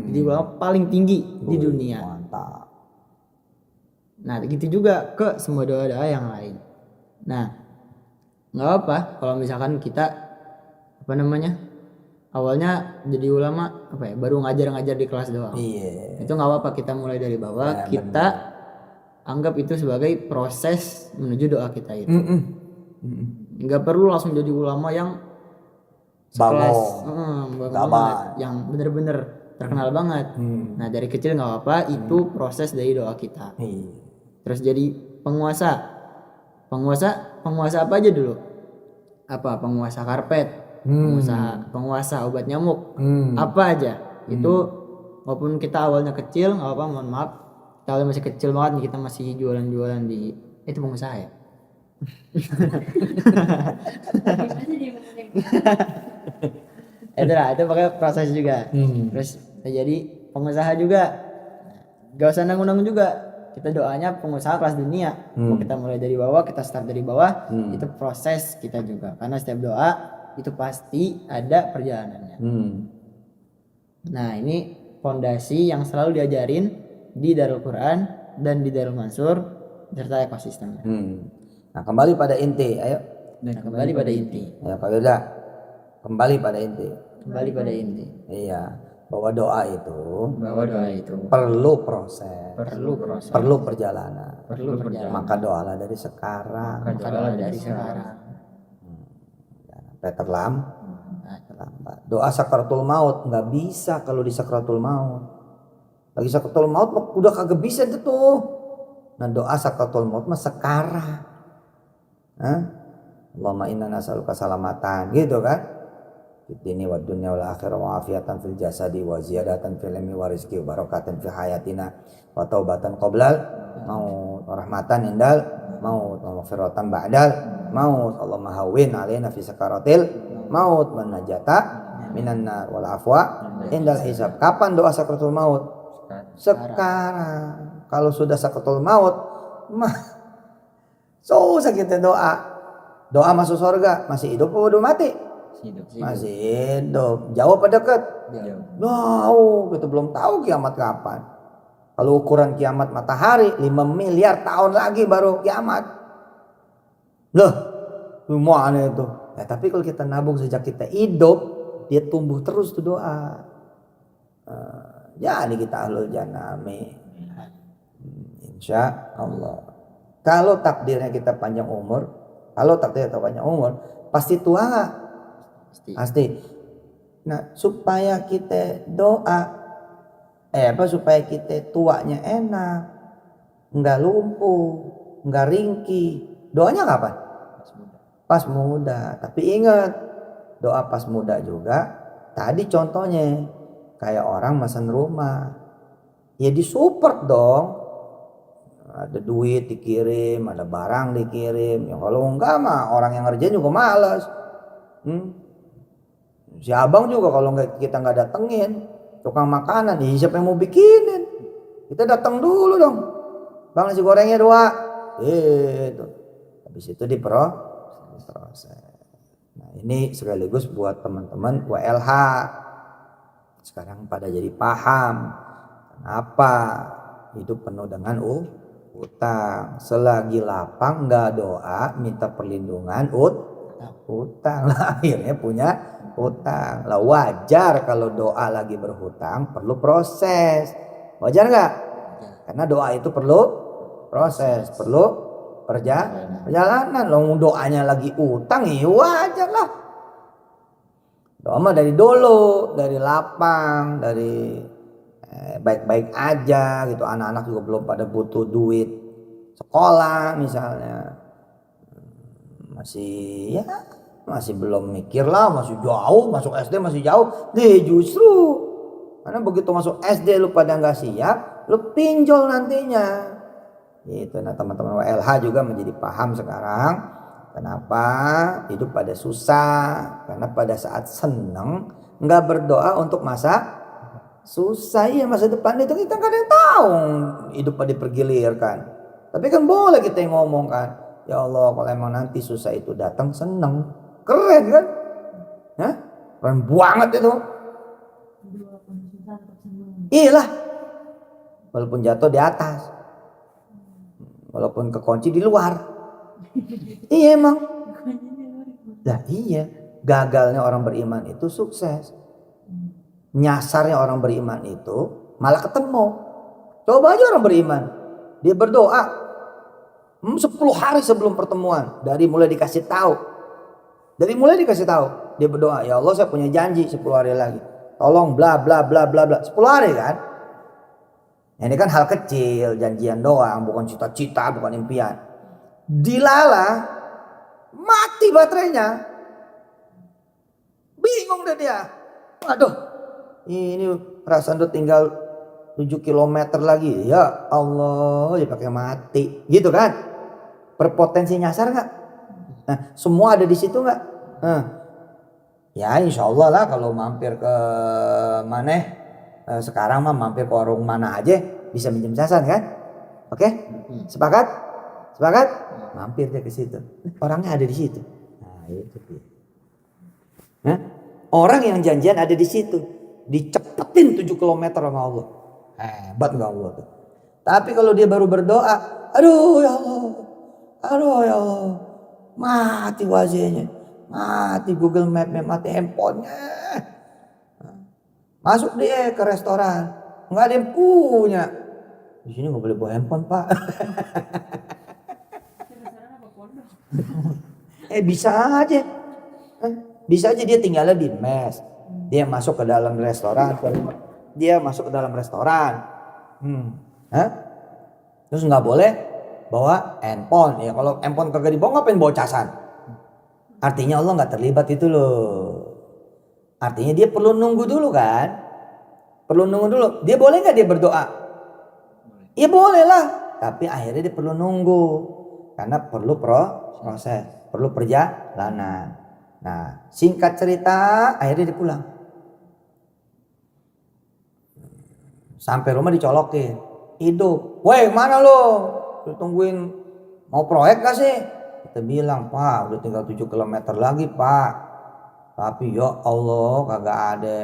jadi ulama paling tinggi di dunia. Mantap. Nah begitu juga ke semua doa-doa yang lain. Nah nggak apa kalau misalkan kita awalnya jadi ulama baru ngajar di kelas doang. Itu nggak apa-apa, kita mulai dari bawah, kita anggap itu sebagai proses menuju doa kita itu. Nggak perlu langsung jadi ulama yang sekelas banget, yang bener-bener terkenal banget. Nah dari kecil nggak apa-apa, itu proses dari doa kita. Terus jadi penguasa apa aja dulu? Penguasa karpet, penguasa obat nyamuk, apa aja itu. Walaupun kita awalnya kecil nggak apa-apa, mohon maaf, kita awalnya masih kecil banget nih, kita masih jualan di itu pengusaha ya. Itu pakai proses juga. Terus kita jadi pengusaha juga, gak usah nanggung-nanggung juga. Kita doanya pengusaha kelas dunia. Mau kita mulai dari bawah, kita start dari bawah, itu proses kita juga. Karena setiap doa itu pasti ada perjalanannya. Nah ini fondasi yang selalu diajarin di Darul Quran dan di Darul Mansur serta ekosistemnya. Nah kembali pada inti, ayo. Kembali pada inti. Ya Pak Yuda, kembali pada inti. Iya, bahwa doa itu perlu proses, perlu perjalanan. Maka doalah dari sekarang. Sampai terlambat. Doa sakaratul maut nggak bisa kalau di sakaratul maut. Lagi sakaratul maut udah kagak bisa itu tuh. Nah doa sakaratul maut mah sekarang. Allahumma inna nas'aluka salamatan, gitu kan? Fid wa dunya wal akhirah wa afiatan fil jasadi wa ziyadatan fil ilmi wa rizqi wa barakatan fi hayatina wa taubatan qoblal maut wa rahmatan indal maut wa maghfiratan ba'dal maut. Allahumma hawwin alaina fi sakaratil maut wa najata minan nar wal afwa indal hisab. Kapan doa sakaratul maut? Sekarang. Kalau sudah sakaratul maut mah susah kita doa masuk surga. Masih hidup atau udah mati? Masih hidup. Jauh apa dekat? Jauh. Kita belum tahu kiamat kapan. Kalau ukuran kiamat matahari 5 miliar tahun lagi baru kiamat. Loh, gimana itu? Ya, tapi kalau kita nabung sejak kita hidup, dia tumbuh terus tuh doa. Jadi kita ahlul jannah. Insya Allah. Kalau takdirnya kita panjang umur, pasti tua nggak? Pasti. Nah, supaya kita doa supaya kita tuanya enak, nggak lumpuh, nggak ringkih. Doanya kapan? Pas muda. Tapi ingat, doa pas muda juga. Tadi contohnya kayak orang mesen rumah, ya disupport dong. Ada duit dikirim, ada barang dikirim. Ya kalau enggak mah orang yang ngerjain juga malas. Si abang juga kalau kita nggak datengin tukang makanan, ya siapa yang mau bikinin? Kita datang dulu dong. Bang, nasi gorengnya 2. Itu. Habis itu diproses. Nah, ini sekaligus buat teman-teman WLH. Sekarang pada jadi paham kenapa hidup penuh dengan utang. Selagi lapang nggak doa minta perlindungan utang lah, akhirnya punya utang. Lah wajar kalau doa lagi berhutang perlu proses. Wajar nggak? Karena doa itu perlu proses, perlu perjalanan. Loh, doanya lagi utang, ya wajar lah. Doa mah dari dulu, dari lapang, dari baik-baik aja gitu. Anak-anak juga belum pada butuh duit sekolah misalnya, masih belum mikir lah, masih jauh, masuk SD masih jauh. Justru karena begitu masuk SD lu pada nggak siap, lu pinjol nantinya gitu. Nah, teman-teman WLH juga menjadi paham sekarang kenapa hidup pada susah, karena pada saat seneng nggak berdoa untuk masa susah. Ya masa depan itu kita nggak ada yang tahu, hidup pada dipergilirkan. Tapi kan boleh kita yang ngomong kan, ya Allah kalau emang nanti susah itu datang seneng, keren kan? Hah? Keren banget itu. Iyalah, walaupun jatuh di atas, walaupun kekunci di luar. Iya emang. Nah iya, gagalnya orang beriman itu sukses. Nyasarnya orang beriman itu malah ketemu. Coba aja orang beriman, dia berdoa 10 hari sebelum pertemuan, dari mulai dikasih tahu dia berdoa, ya Allah saya punya janji 10 hari lagi, tolong bla bla bla bla bla. 10 hari kan. Ini kan hal kecil, janjian doang, bukan cita-cita, bukan impian. Dilala, mati baterainya. Bingung deh dia. Aduh, ini perasaan tuh tinggal 7 km lagi. Ya Allah, dipakai mati. Gitu kan? Berpotensi nyasar gak? Nah, semua ada di situ gak? Ya insya Allah lah kalau mampir ke mana? Sekarang mah mampir ke warung mana aja bisa minjem casan kan? Oke? Sepakat? Mampir dia ke situ. Orangnya ada di situ. Nah, itu dia. Orang yang janjian ada di situ, dicepetin 7 km sama Allah. Hebat enggak Allah tuh. Tapi kalau dia baru berdoa, aduh ya Allah, mati wajahnya, mati Google Map-nya, mati handphonenya. Masuk dia ke restoran, nggak ada yang punya. Di sini nggak boleh bawa handphone Pak. Bisa aja dia tinggalnya di mes. Dia masuk ke dalam restoran. Terus nggak boleh bawa handphone. Ya kalau handphone kagak dibawa, ngapain bawa casan? Artinya Allah nggak terlibat itu loh. Artinya dia perlu nunggu dulu kan? Dia boleh nggak dia berdoa? Ya boleh lah. Tapi akhirnya dia perlu nunggu. Karena perlu proses. Perlu perjalanan. Nah singkat cerita akhirnya dia pulang. Sampai rumah dicolokin. Hidup. Woi mana lo? Tungguin mau proyek gak sih? Kita bilang Pak udah tinggal 7 km lagi Pak. Tapi ya Allah kagak ada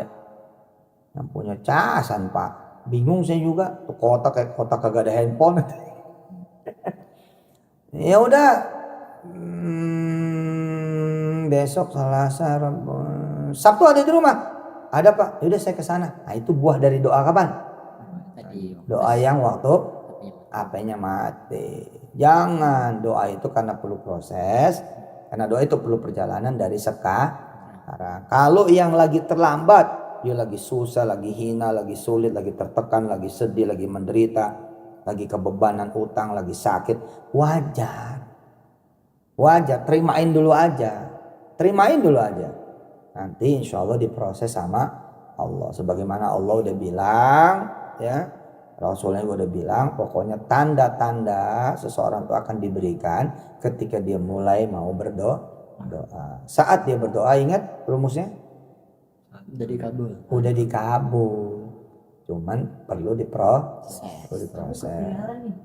yang punya casan Pak. Bingung saya juga. Tuh kota kayak kota kagak ada handphone. Ya udah. Besok Selasa Sabtu ada di rumah. Ada Pak. Ya udah saya ke sana. Nah itu buah dari doa kapan? Doa yang waktu HP-nya mati. Jangan doa itu karena perlu proses. Karena doa itu perlu perjalanan dari sekarang. Kalau yang lagi terlambat dia lagi susah, lagi hina, lagi sulit, lagi tertekan, lagi sedih, lagi menderita, lagi kebebanan utang, lagi sakit. Wajar. Wajar, terimain dulu aja. Terimain dulu aja. Nanti insya Allah diproses sama Allah. Sebagaimana Allah udah bilang, ya, Rasulnya udah bilang, pokoknya tanda-tanda seseorang itu akan diberikan ketika dia mulai mau berdoa. Saat dia berdoa, ingat rumusnya? Udah dikabul. Udah dikabul. Cuman perlu diproses. Ketinggalan nih.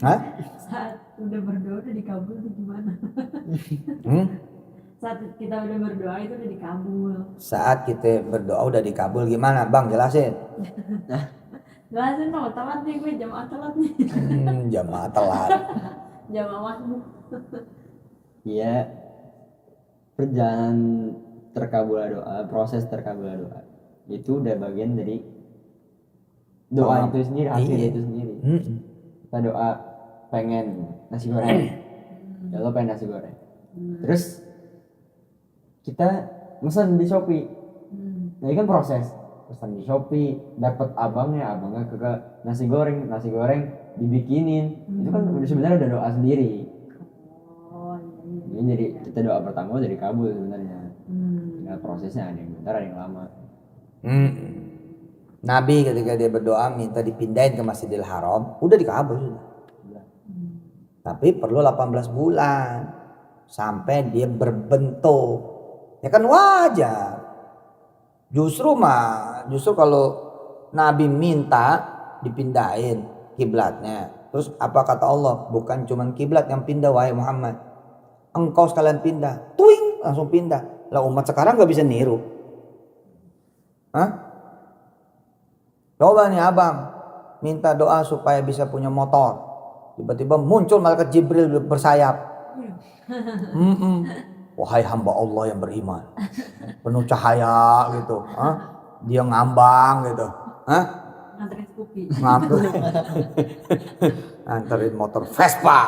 Hah? Saat udah berdoa udah dikabul itu gimana? Saat kita udah berdoa itu udah dikabul. Saat kita berdoa udah dikabul gimana Bang, jelasin. Jelasin dong, telat nih gue, jamaah telat nih. Jamaah telat. Jamaah masuk. Iya, perjalanan terkabul doa, proses terkabul doa itu udah bagian dari doa itu sendiri, hasil Iya. itu sendiri. Kita doa pengen nasi goreng, ya Allah pengen nasi goreng. Terus kita pesan di Shopee, nah ini kan proses. Pesan di Shopee, dapat abangnya ke nasi goreng dibikinin, itu kan udah sebenarnya udah doa sendiri. Oh iya. Ini jadi kita doa pertama dari kabul sebenarnya. Nah, prosesnya ada yang bentar, ada yang lama. Nabi ketika dia berdoa minta dipindahin ke Masjidil Haram, udah dikabul sudah. Tapi perlu 18 bulan sampai dia berbentuk. Ya kan wajar. Justru kalau Nabi minta dipindahin kiblatnya. Terus apa kata Allah? Bukan cuman kiblat yang pindah wahai Muhammad. Engkau sekalian pindah. Tuing, langsung pindah. Lah umat sekarang gak bisa niru. Hah? Coba nih abang minta doa supaya bisa punya motor. Tiba-tiba muncul malaikat Jibril bersayap. Wahai hamba Allah yang beriman, penuh cahaya gitu, dia ngambang gitu, Nganterin Scoopy. Nganterin motor Vespa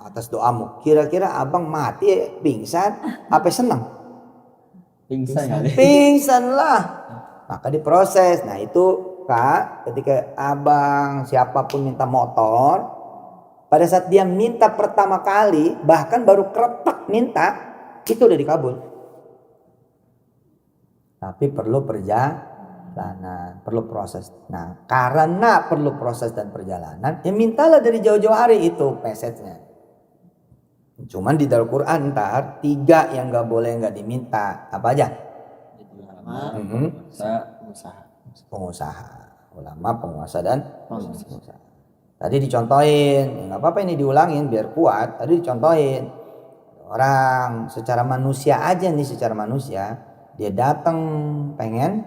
atas doamu. Kira-kira abang mati, pingsan, apa seneng? Pingsan kali. Pingsan lah. Maka diproses. Nah itu Kak, ketika abang siapapun minta motor, pada saat dia minta pertama kali, bahkan baru kretek minta, itu udah dikabul. Tapi perlu perjalanan, perlu proses. Nah, karena perlu proses dan perjalanan, ya mintalah dari jauh-jauh hari itu message-nya. Cuman di dalam Quran ntar 3 yang gak boleh gak diminta. Apa aja? Pengusaha, ulama, penguasa dan pengusaha. Tadi dicontohin, ya nggak apa-apa ini diulangin biar kuat. Tadi dicontohin orang secara manusia aja nih, secara manusia dia datang pengen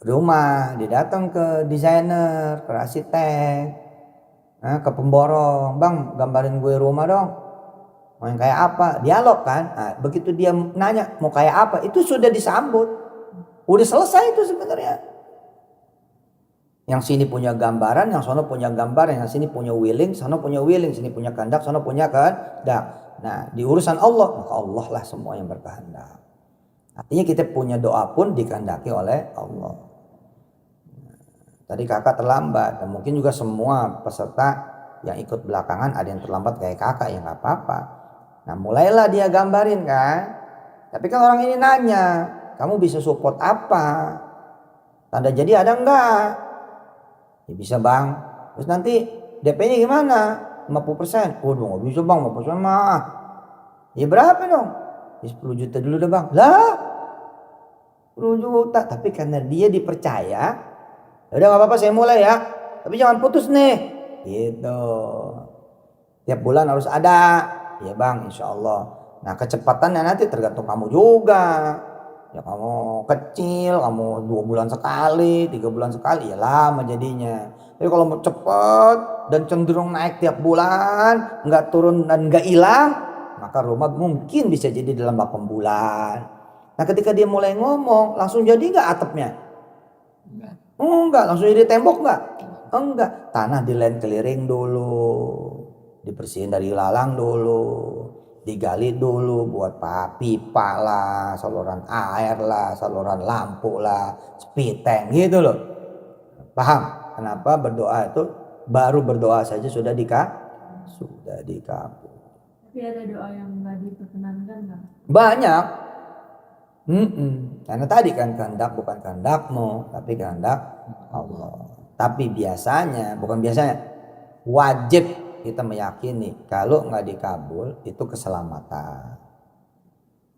rumah, dia datang ke desainer, ke arsitek, ke pemborong, bang gambarin gue rumah dong, mau yang kayak apa? Dialog kan. Nah, begitu dia nanya mau kayak apa, itu sudah disambut, udah selesai itu sebenarnya. Yang sini punya gambaran, yang sono punya gambaran, yang sini punya willing, sono punya willing, sini punya kehendak, sono punya kehendak. Nah, di urusan Allah, maka Allah lah semua yang berkehendak. Artinya kita punya doa pun dikehendaki oleh Allah. Tadi kakak terlambat, dan mungkin juga semua peserta yang ikut belakangan ada yang terlambat kayak kakak, ya nggak apa-apa. Nah, mulailah dia gambarin kan. Tapi kan orang ini nanya, kamu bisa support apa? Tanda jadi ada enggak? Ya bisa bang. Terus nanti DP-nya gimana? 50%. Waduh gak bisa bang, 50% mah. Ya berapa dong? Ya 10 juta dulu dah bang. Lah 10 juta. Tapi karena dia dipercaya, udah gak apa-apa saya mulai ya. Tapi jangan putus nih. Gitu. Tiap bulan harus ada. Ya bang insya Allah. Nah kecepatannya nanti tergantung kamu juga. Ya kamu kecil, kamu 2 bulan sekali, 3 bulan sekali, ya lama jadinya. Tapi kalau mau cepat dan cenderung naik tiap bulan, nggak turun dan nggak hilang, maka rumah mungkin bisa jadi dalam 8 bulan. Nah ketika dia mulai ngomong, langsung jadi nggak atapnya? Enggak. Langsung jadi tembok nggak? Enggak. Tanah dilend keliling dulu, dibersihin dari ilalang dulu. digali dulu buat pipa lah, saluran air lah, saluran lampu lah, speed tank gitu loh. Paham kenapa berdoa itu baru berdoa saja sudah dikabul. Tapi ada doa yang nggak diperkenankan nggak? Banyak. Karena tadi kan kehendak bukan kehendakmu, tapi kehendak Allah. Tapi wajib kita meyakini kalau nggak dikabul itu keselamatan.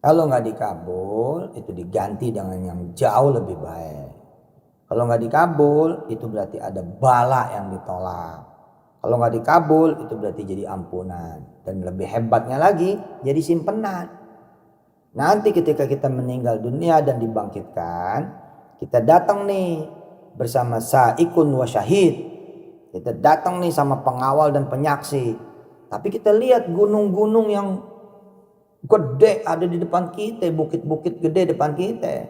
Kalau nggak dikabul itu diganti dengan yang jauh lebih baik. Kalau nggak dikabul itu berarti ada bala yang ditolak. Kalau nggak dikabul itu berarti jadi ampunan. Dan lebih hebatnya lagi jadi simpenan. Nanti ketika kita meninggal dunia dan dibangkitkan, kita datang nih bersama sa'ikun wa syahid. Kita datang nih sama pengawal dan penyaksi. Tapi kita lihat gunung-gunung yang gede ada di depan kita, bukit-bukit gede depan kita.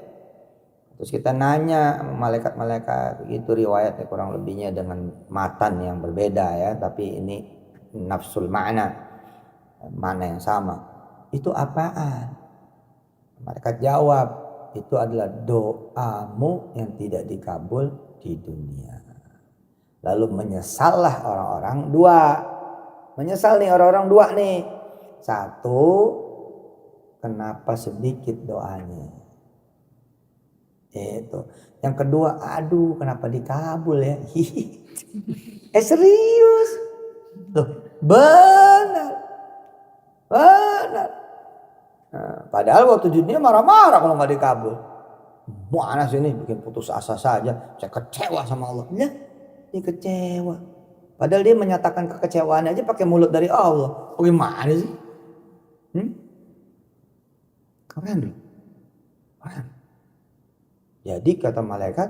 Terus kita nanya sama malaikat-malaikat, itu riwayatnya kurang lebihnya dengan matan yang berbeda ya, tapi ini nafsul mana yang sama. Itu apaan? Malaikat jawab, itu adalah doamu yang tidak dikabul di dunia. Lalu menyesallah orang-orang dua. Menyesal nih orang-orang dua nih. Satu, kenapa sedikit doanya? Itu. Yang kedua, aduh kenapa dikabul ya? Serius? Loh, benar. Nah, padahal waktu di dunia marah-marah kalau nggak dikabul. Mana sih ini bikin putus asa saja. Saya kecewa sama Allah. Ya, dia kecewa. Padahal dia menyatakan kekecewaan aja pakai mulut dari Allah. Bagaimana sih? Keren loh. Keren. Jadi kata malaikat,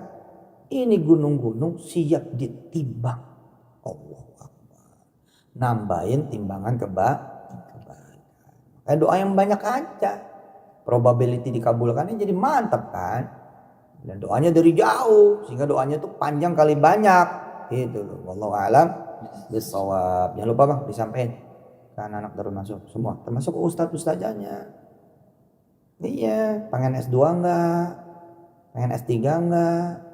ini gunung-gunung siap ditimbang. Allah Akbar. Nambahin timbangan kebaikan. Doa yang banyak aja. Probability dikabulkannya jadi mantap kan. Dan doanya dari jauh. Sehingga doanya tuh panjang kali banyak. Gitu loh. Wallahu a'lam bishawab. Jangan lupa bang disampaikan. Kan anak baru masuk semua. Termasuk ustadz-ustadzanya. Iya. Pengen S2 enggak? Pengen S3 enggak?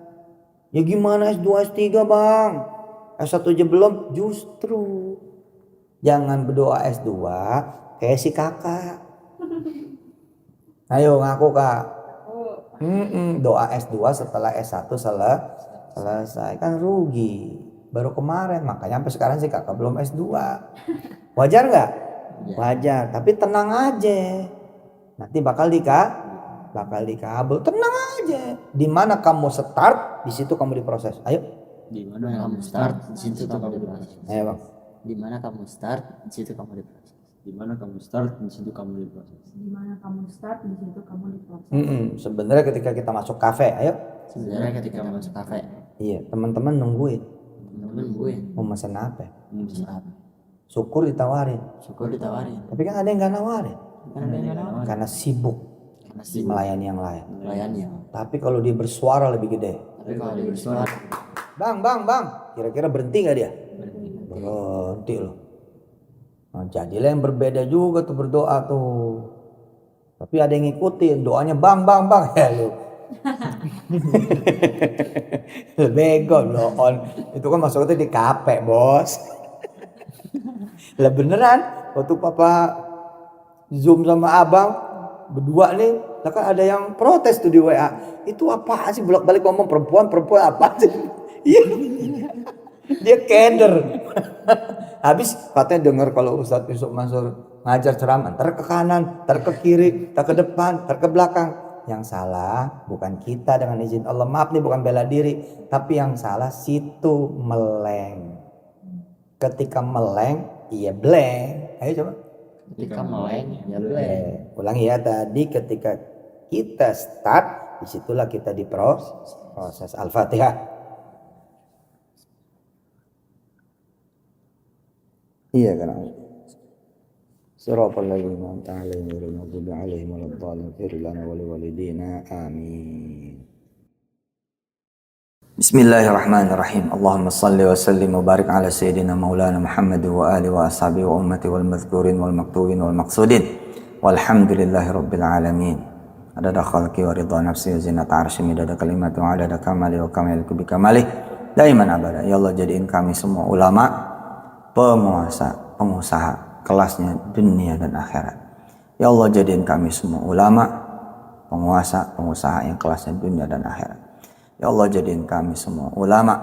Ya gimana S2 S3 bang? S1 aja belum. Justru. Jangan berdoa S2. Kayak si kakak. Ayo ngaku kak. Doa S2 setelah S1 selesai. Kan rugi. Baru kemarin. Makanya sampai sekarang si kakak belum S2. Wajar gak? Wajar. Tapi tenang aja. Nanti bakal dikabul. Tenang aja. Dimana kamu start, di situ kamu diproses. Ayo. Di mana kamu start, di situ kamu diproses. Ayo bang. Di mana kamu start, di situ kamu diproses. Di mana kamu start, di situ kamu diproses. Di mana kamu start, di situ kamu diproses. Sebenarnya ketika kita masuk kafe, ayo. Sebenarnya ketika masuk kafe, Iya, teman-teman nungguin. Mau pesan apa? Syukur ditawarin. Tapi kan ada yang nggak nawarin. Karena sibuk melayani yang lain. Tapi kalau dia bersuara lebih gede. Bang. Kira-kira berhenti nggak dia? Berhenti loh. Nah, jadilah yang berbeda juga tuh berdoa tuh. Tapi ada yang ngikutin doanya bang. Ya lu. Bego loh on. Itu kan maksudnya di kafe bos. Lah beneran waktu papa Zoom sama abang berdua nih, lah kan ada yang protes tuh di WA. Itu apa sih bolak-balik ngomong perempuan apa sih? Iya. Dia keder. Habis katanya dengar kalau Ustadz Yusuf Mansur ngajar ceramah, ntar ke kanan, ntar ke kiri, ntar ke depan, ntar ke belakang. Yang salah bukan kita dengan izin Allah. Maaf nih bukan bela diri, tapi yang salah situ meleng. Ketika meleng, iya blank. Ayo coba. Ketika meleng, ya blank. Ulangi ya tadi ketika kita start, disitulah kita diproses. Al-Fatihah. Iya kan. Siratal ladzina an'amta 'alaihim ghairil maghdubi 'alaihim waladdallin. Ighfir lana wa liwalidina. Amin. Bismillahirrahmanirrahim. Allahumma salli wa sallim wa barik ala sayyidina maulana Muhammad wa alihi wa ashabihi wa ummati wal madhkurin wal maktubin wal maqsudin. Walhamdulillahi rabbil alamin. Adada khalqi wa ridha nafsi wa zinata arsy midada kalimati wa adada kamali wa kamaliku bi kamali daiman abada. Ya Allah, jadiin kami semua ulama, penguasa, pengusaha kelasnya dunia dan akhirat. Ya Allah, jadiin kami semua ulama, penguasa, pengusaha yang kelasnya dunia dan akhirat. Ya Allah, jadiin kami semua ulama,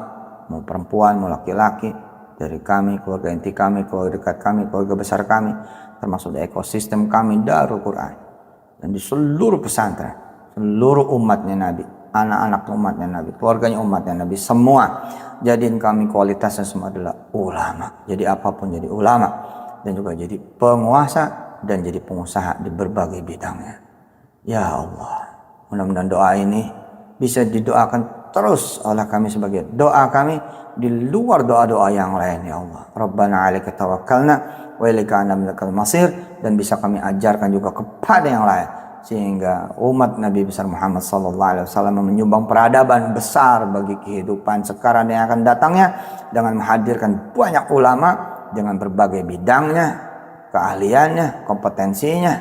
mau perempuan, mau laki-laki, dari kami, keluarga inti kami, keluarga dekat kami, keluarga besar kami, termasuk di ekosistem kami Darul Quran, dan di seluruh pesantren, seluruh umatnya Nabi, anak-anak umatnya Nabi, keluarganya umatnya Nabi, semua jadiin kami kualitasnya semua adalah ulama. Jadi apapun jadi ulama, dan juga jadi penguasa dan jadi pengusaha di berbagai bidangnya. Ya Allah, mudah-mudahan doa ini bisa didoakan terus oleh kami sebagai doa kami di luar doa-doa yang lain. Ya Allah, Rabbana 'alaika tawakkalna wa ilaika anabnakal masir, dan bisa kami ajarkan juga kepada yang lain, sehingga umat Nabi besar Muhammad sallallahu alaihi wasallam menyumbang peradaban besar bagi kehidupan sekarang dan yang akan datangnya dengan menghadirkan banyak ulama dengan berbagai bidangnya, keahliannya, kompetensinya,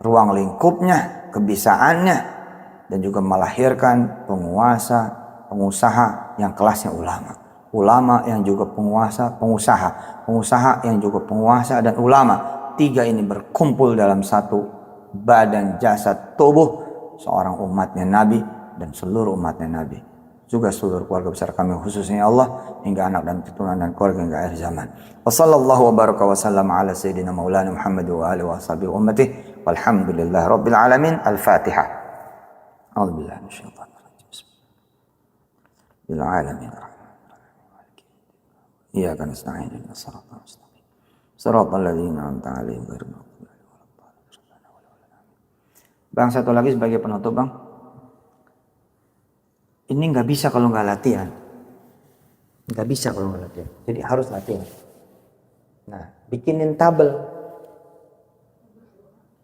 ruang lingkupnya, kebisaannya, dan juga melahirkan penguasa, pengusaha yang kelasnya ulama. Ulama yang juga penguasa, pengusaha. Pengusaha yang juga penguasa dan ulama. Tiga ini berkumpul dalam satu badan jasad tubuh seorang umatnya Nabi dan seluruh umatnya Nabi. Juga seluruh keluarga besar kami khususnya ya Allah, hingga anak dan keturunan dan keluarga hingga akhir zaman. Wassallallahu wa baraka wa sallam ala sayyidina maulana Muhammad wa alihi wa sahbihi wa ummatihi. Walhamdulillahi rabbil alamin. Al-Fatihah. أعوذ بالله من الشيطان الرجيم. بسم الله العالمين إياك نستعين اهدنا الصراط المستقيم صراط الذين أنعمت عليهم غير المغضوب عليهم ولا الضالين. Bang, satu lagi sebagai penutup, Bang. Ini nggak bisa kalau nggak latihan. Nggak bisa kalau nggak latihan. Jadi harus latihan. Nah, bikinin tabel.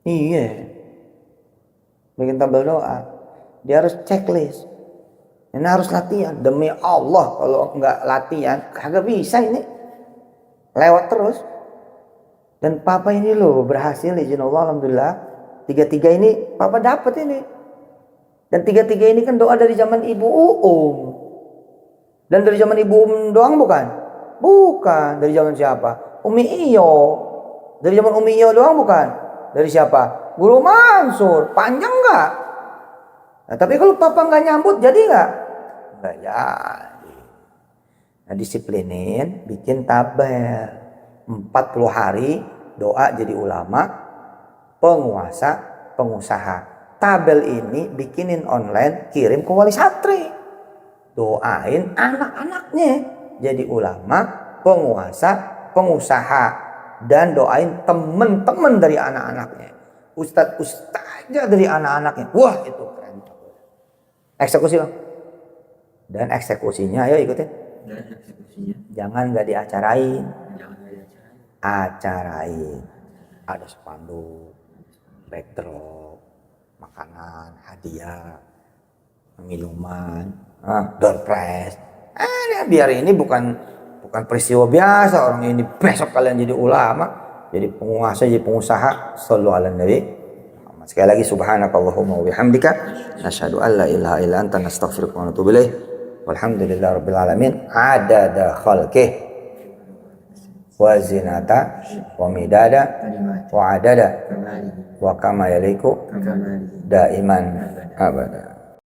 Iya. Bikin tabel doa. Dia harus checklist. Ini harus latihan. Demi Allah, kalau nggak latihan kagak bisa ini. Lewat terus. Dan Papa ini loh berhasil, izin Allah, alhamdulillah. Tiga-tiga ini Papa dapat ini. Dan tiga-tiga ini kan doa dari zaman Ibu Uum. Dan dari zaman Ibu Uum doang bukan? Bukan. Dari zaman siapa? Umi Iyo. Dari zaman Umi Iyo doang bukan? Dari siapa? Guru Mansur. Panjang nggak? Nah, tapi kalau Papa nggak nyambut, jadi nggak? Nggak jadi. Nah, disiplinin, bikin tabel. 40 hari doa jadi ulama, penguasa, pengusaha. Tabel ini bikinin online, kirim ke wali santri. Doain anak-anaknya jadi ulama, penguasa, pengusaha. Dan doain teman-teman dari anak-anaknya. Ustadz-ustadznya dari anak-anaknya. Wah, itu keren. Eksekusi, Bang. Dan eksekusinya, ayo ikutin. Dan eksekusinya. Jangan nggak diacarain. Acarain. Ada spanduk, backdrop, makanan, hadiah, minuman, door prize. Biar ini bukan peristiwa biasa. Orang ini besok kalian jadi ulama, jadi penguasa, jadi pengusaha. Shallu ala Nabi. Sekali lagi, subhanakallahumma wa bihamdika nasyhadu an la ilaha illa anta nastaghfiruka wa natubu ilaik. Walhamdulillahi rabbil alamin. Adada khalqih wa zinata wa midada wa adada wa kama yaliku daiman abada.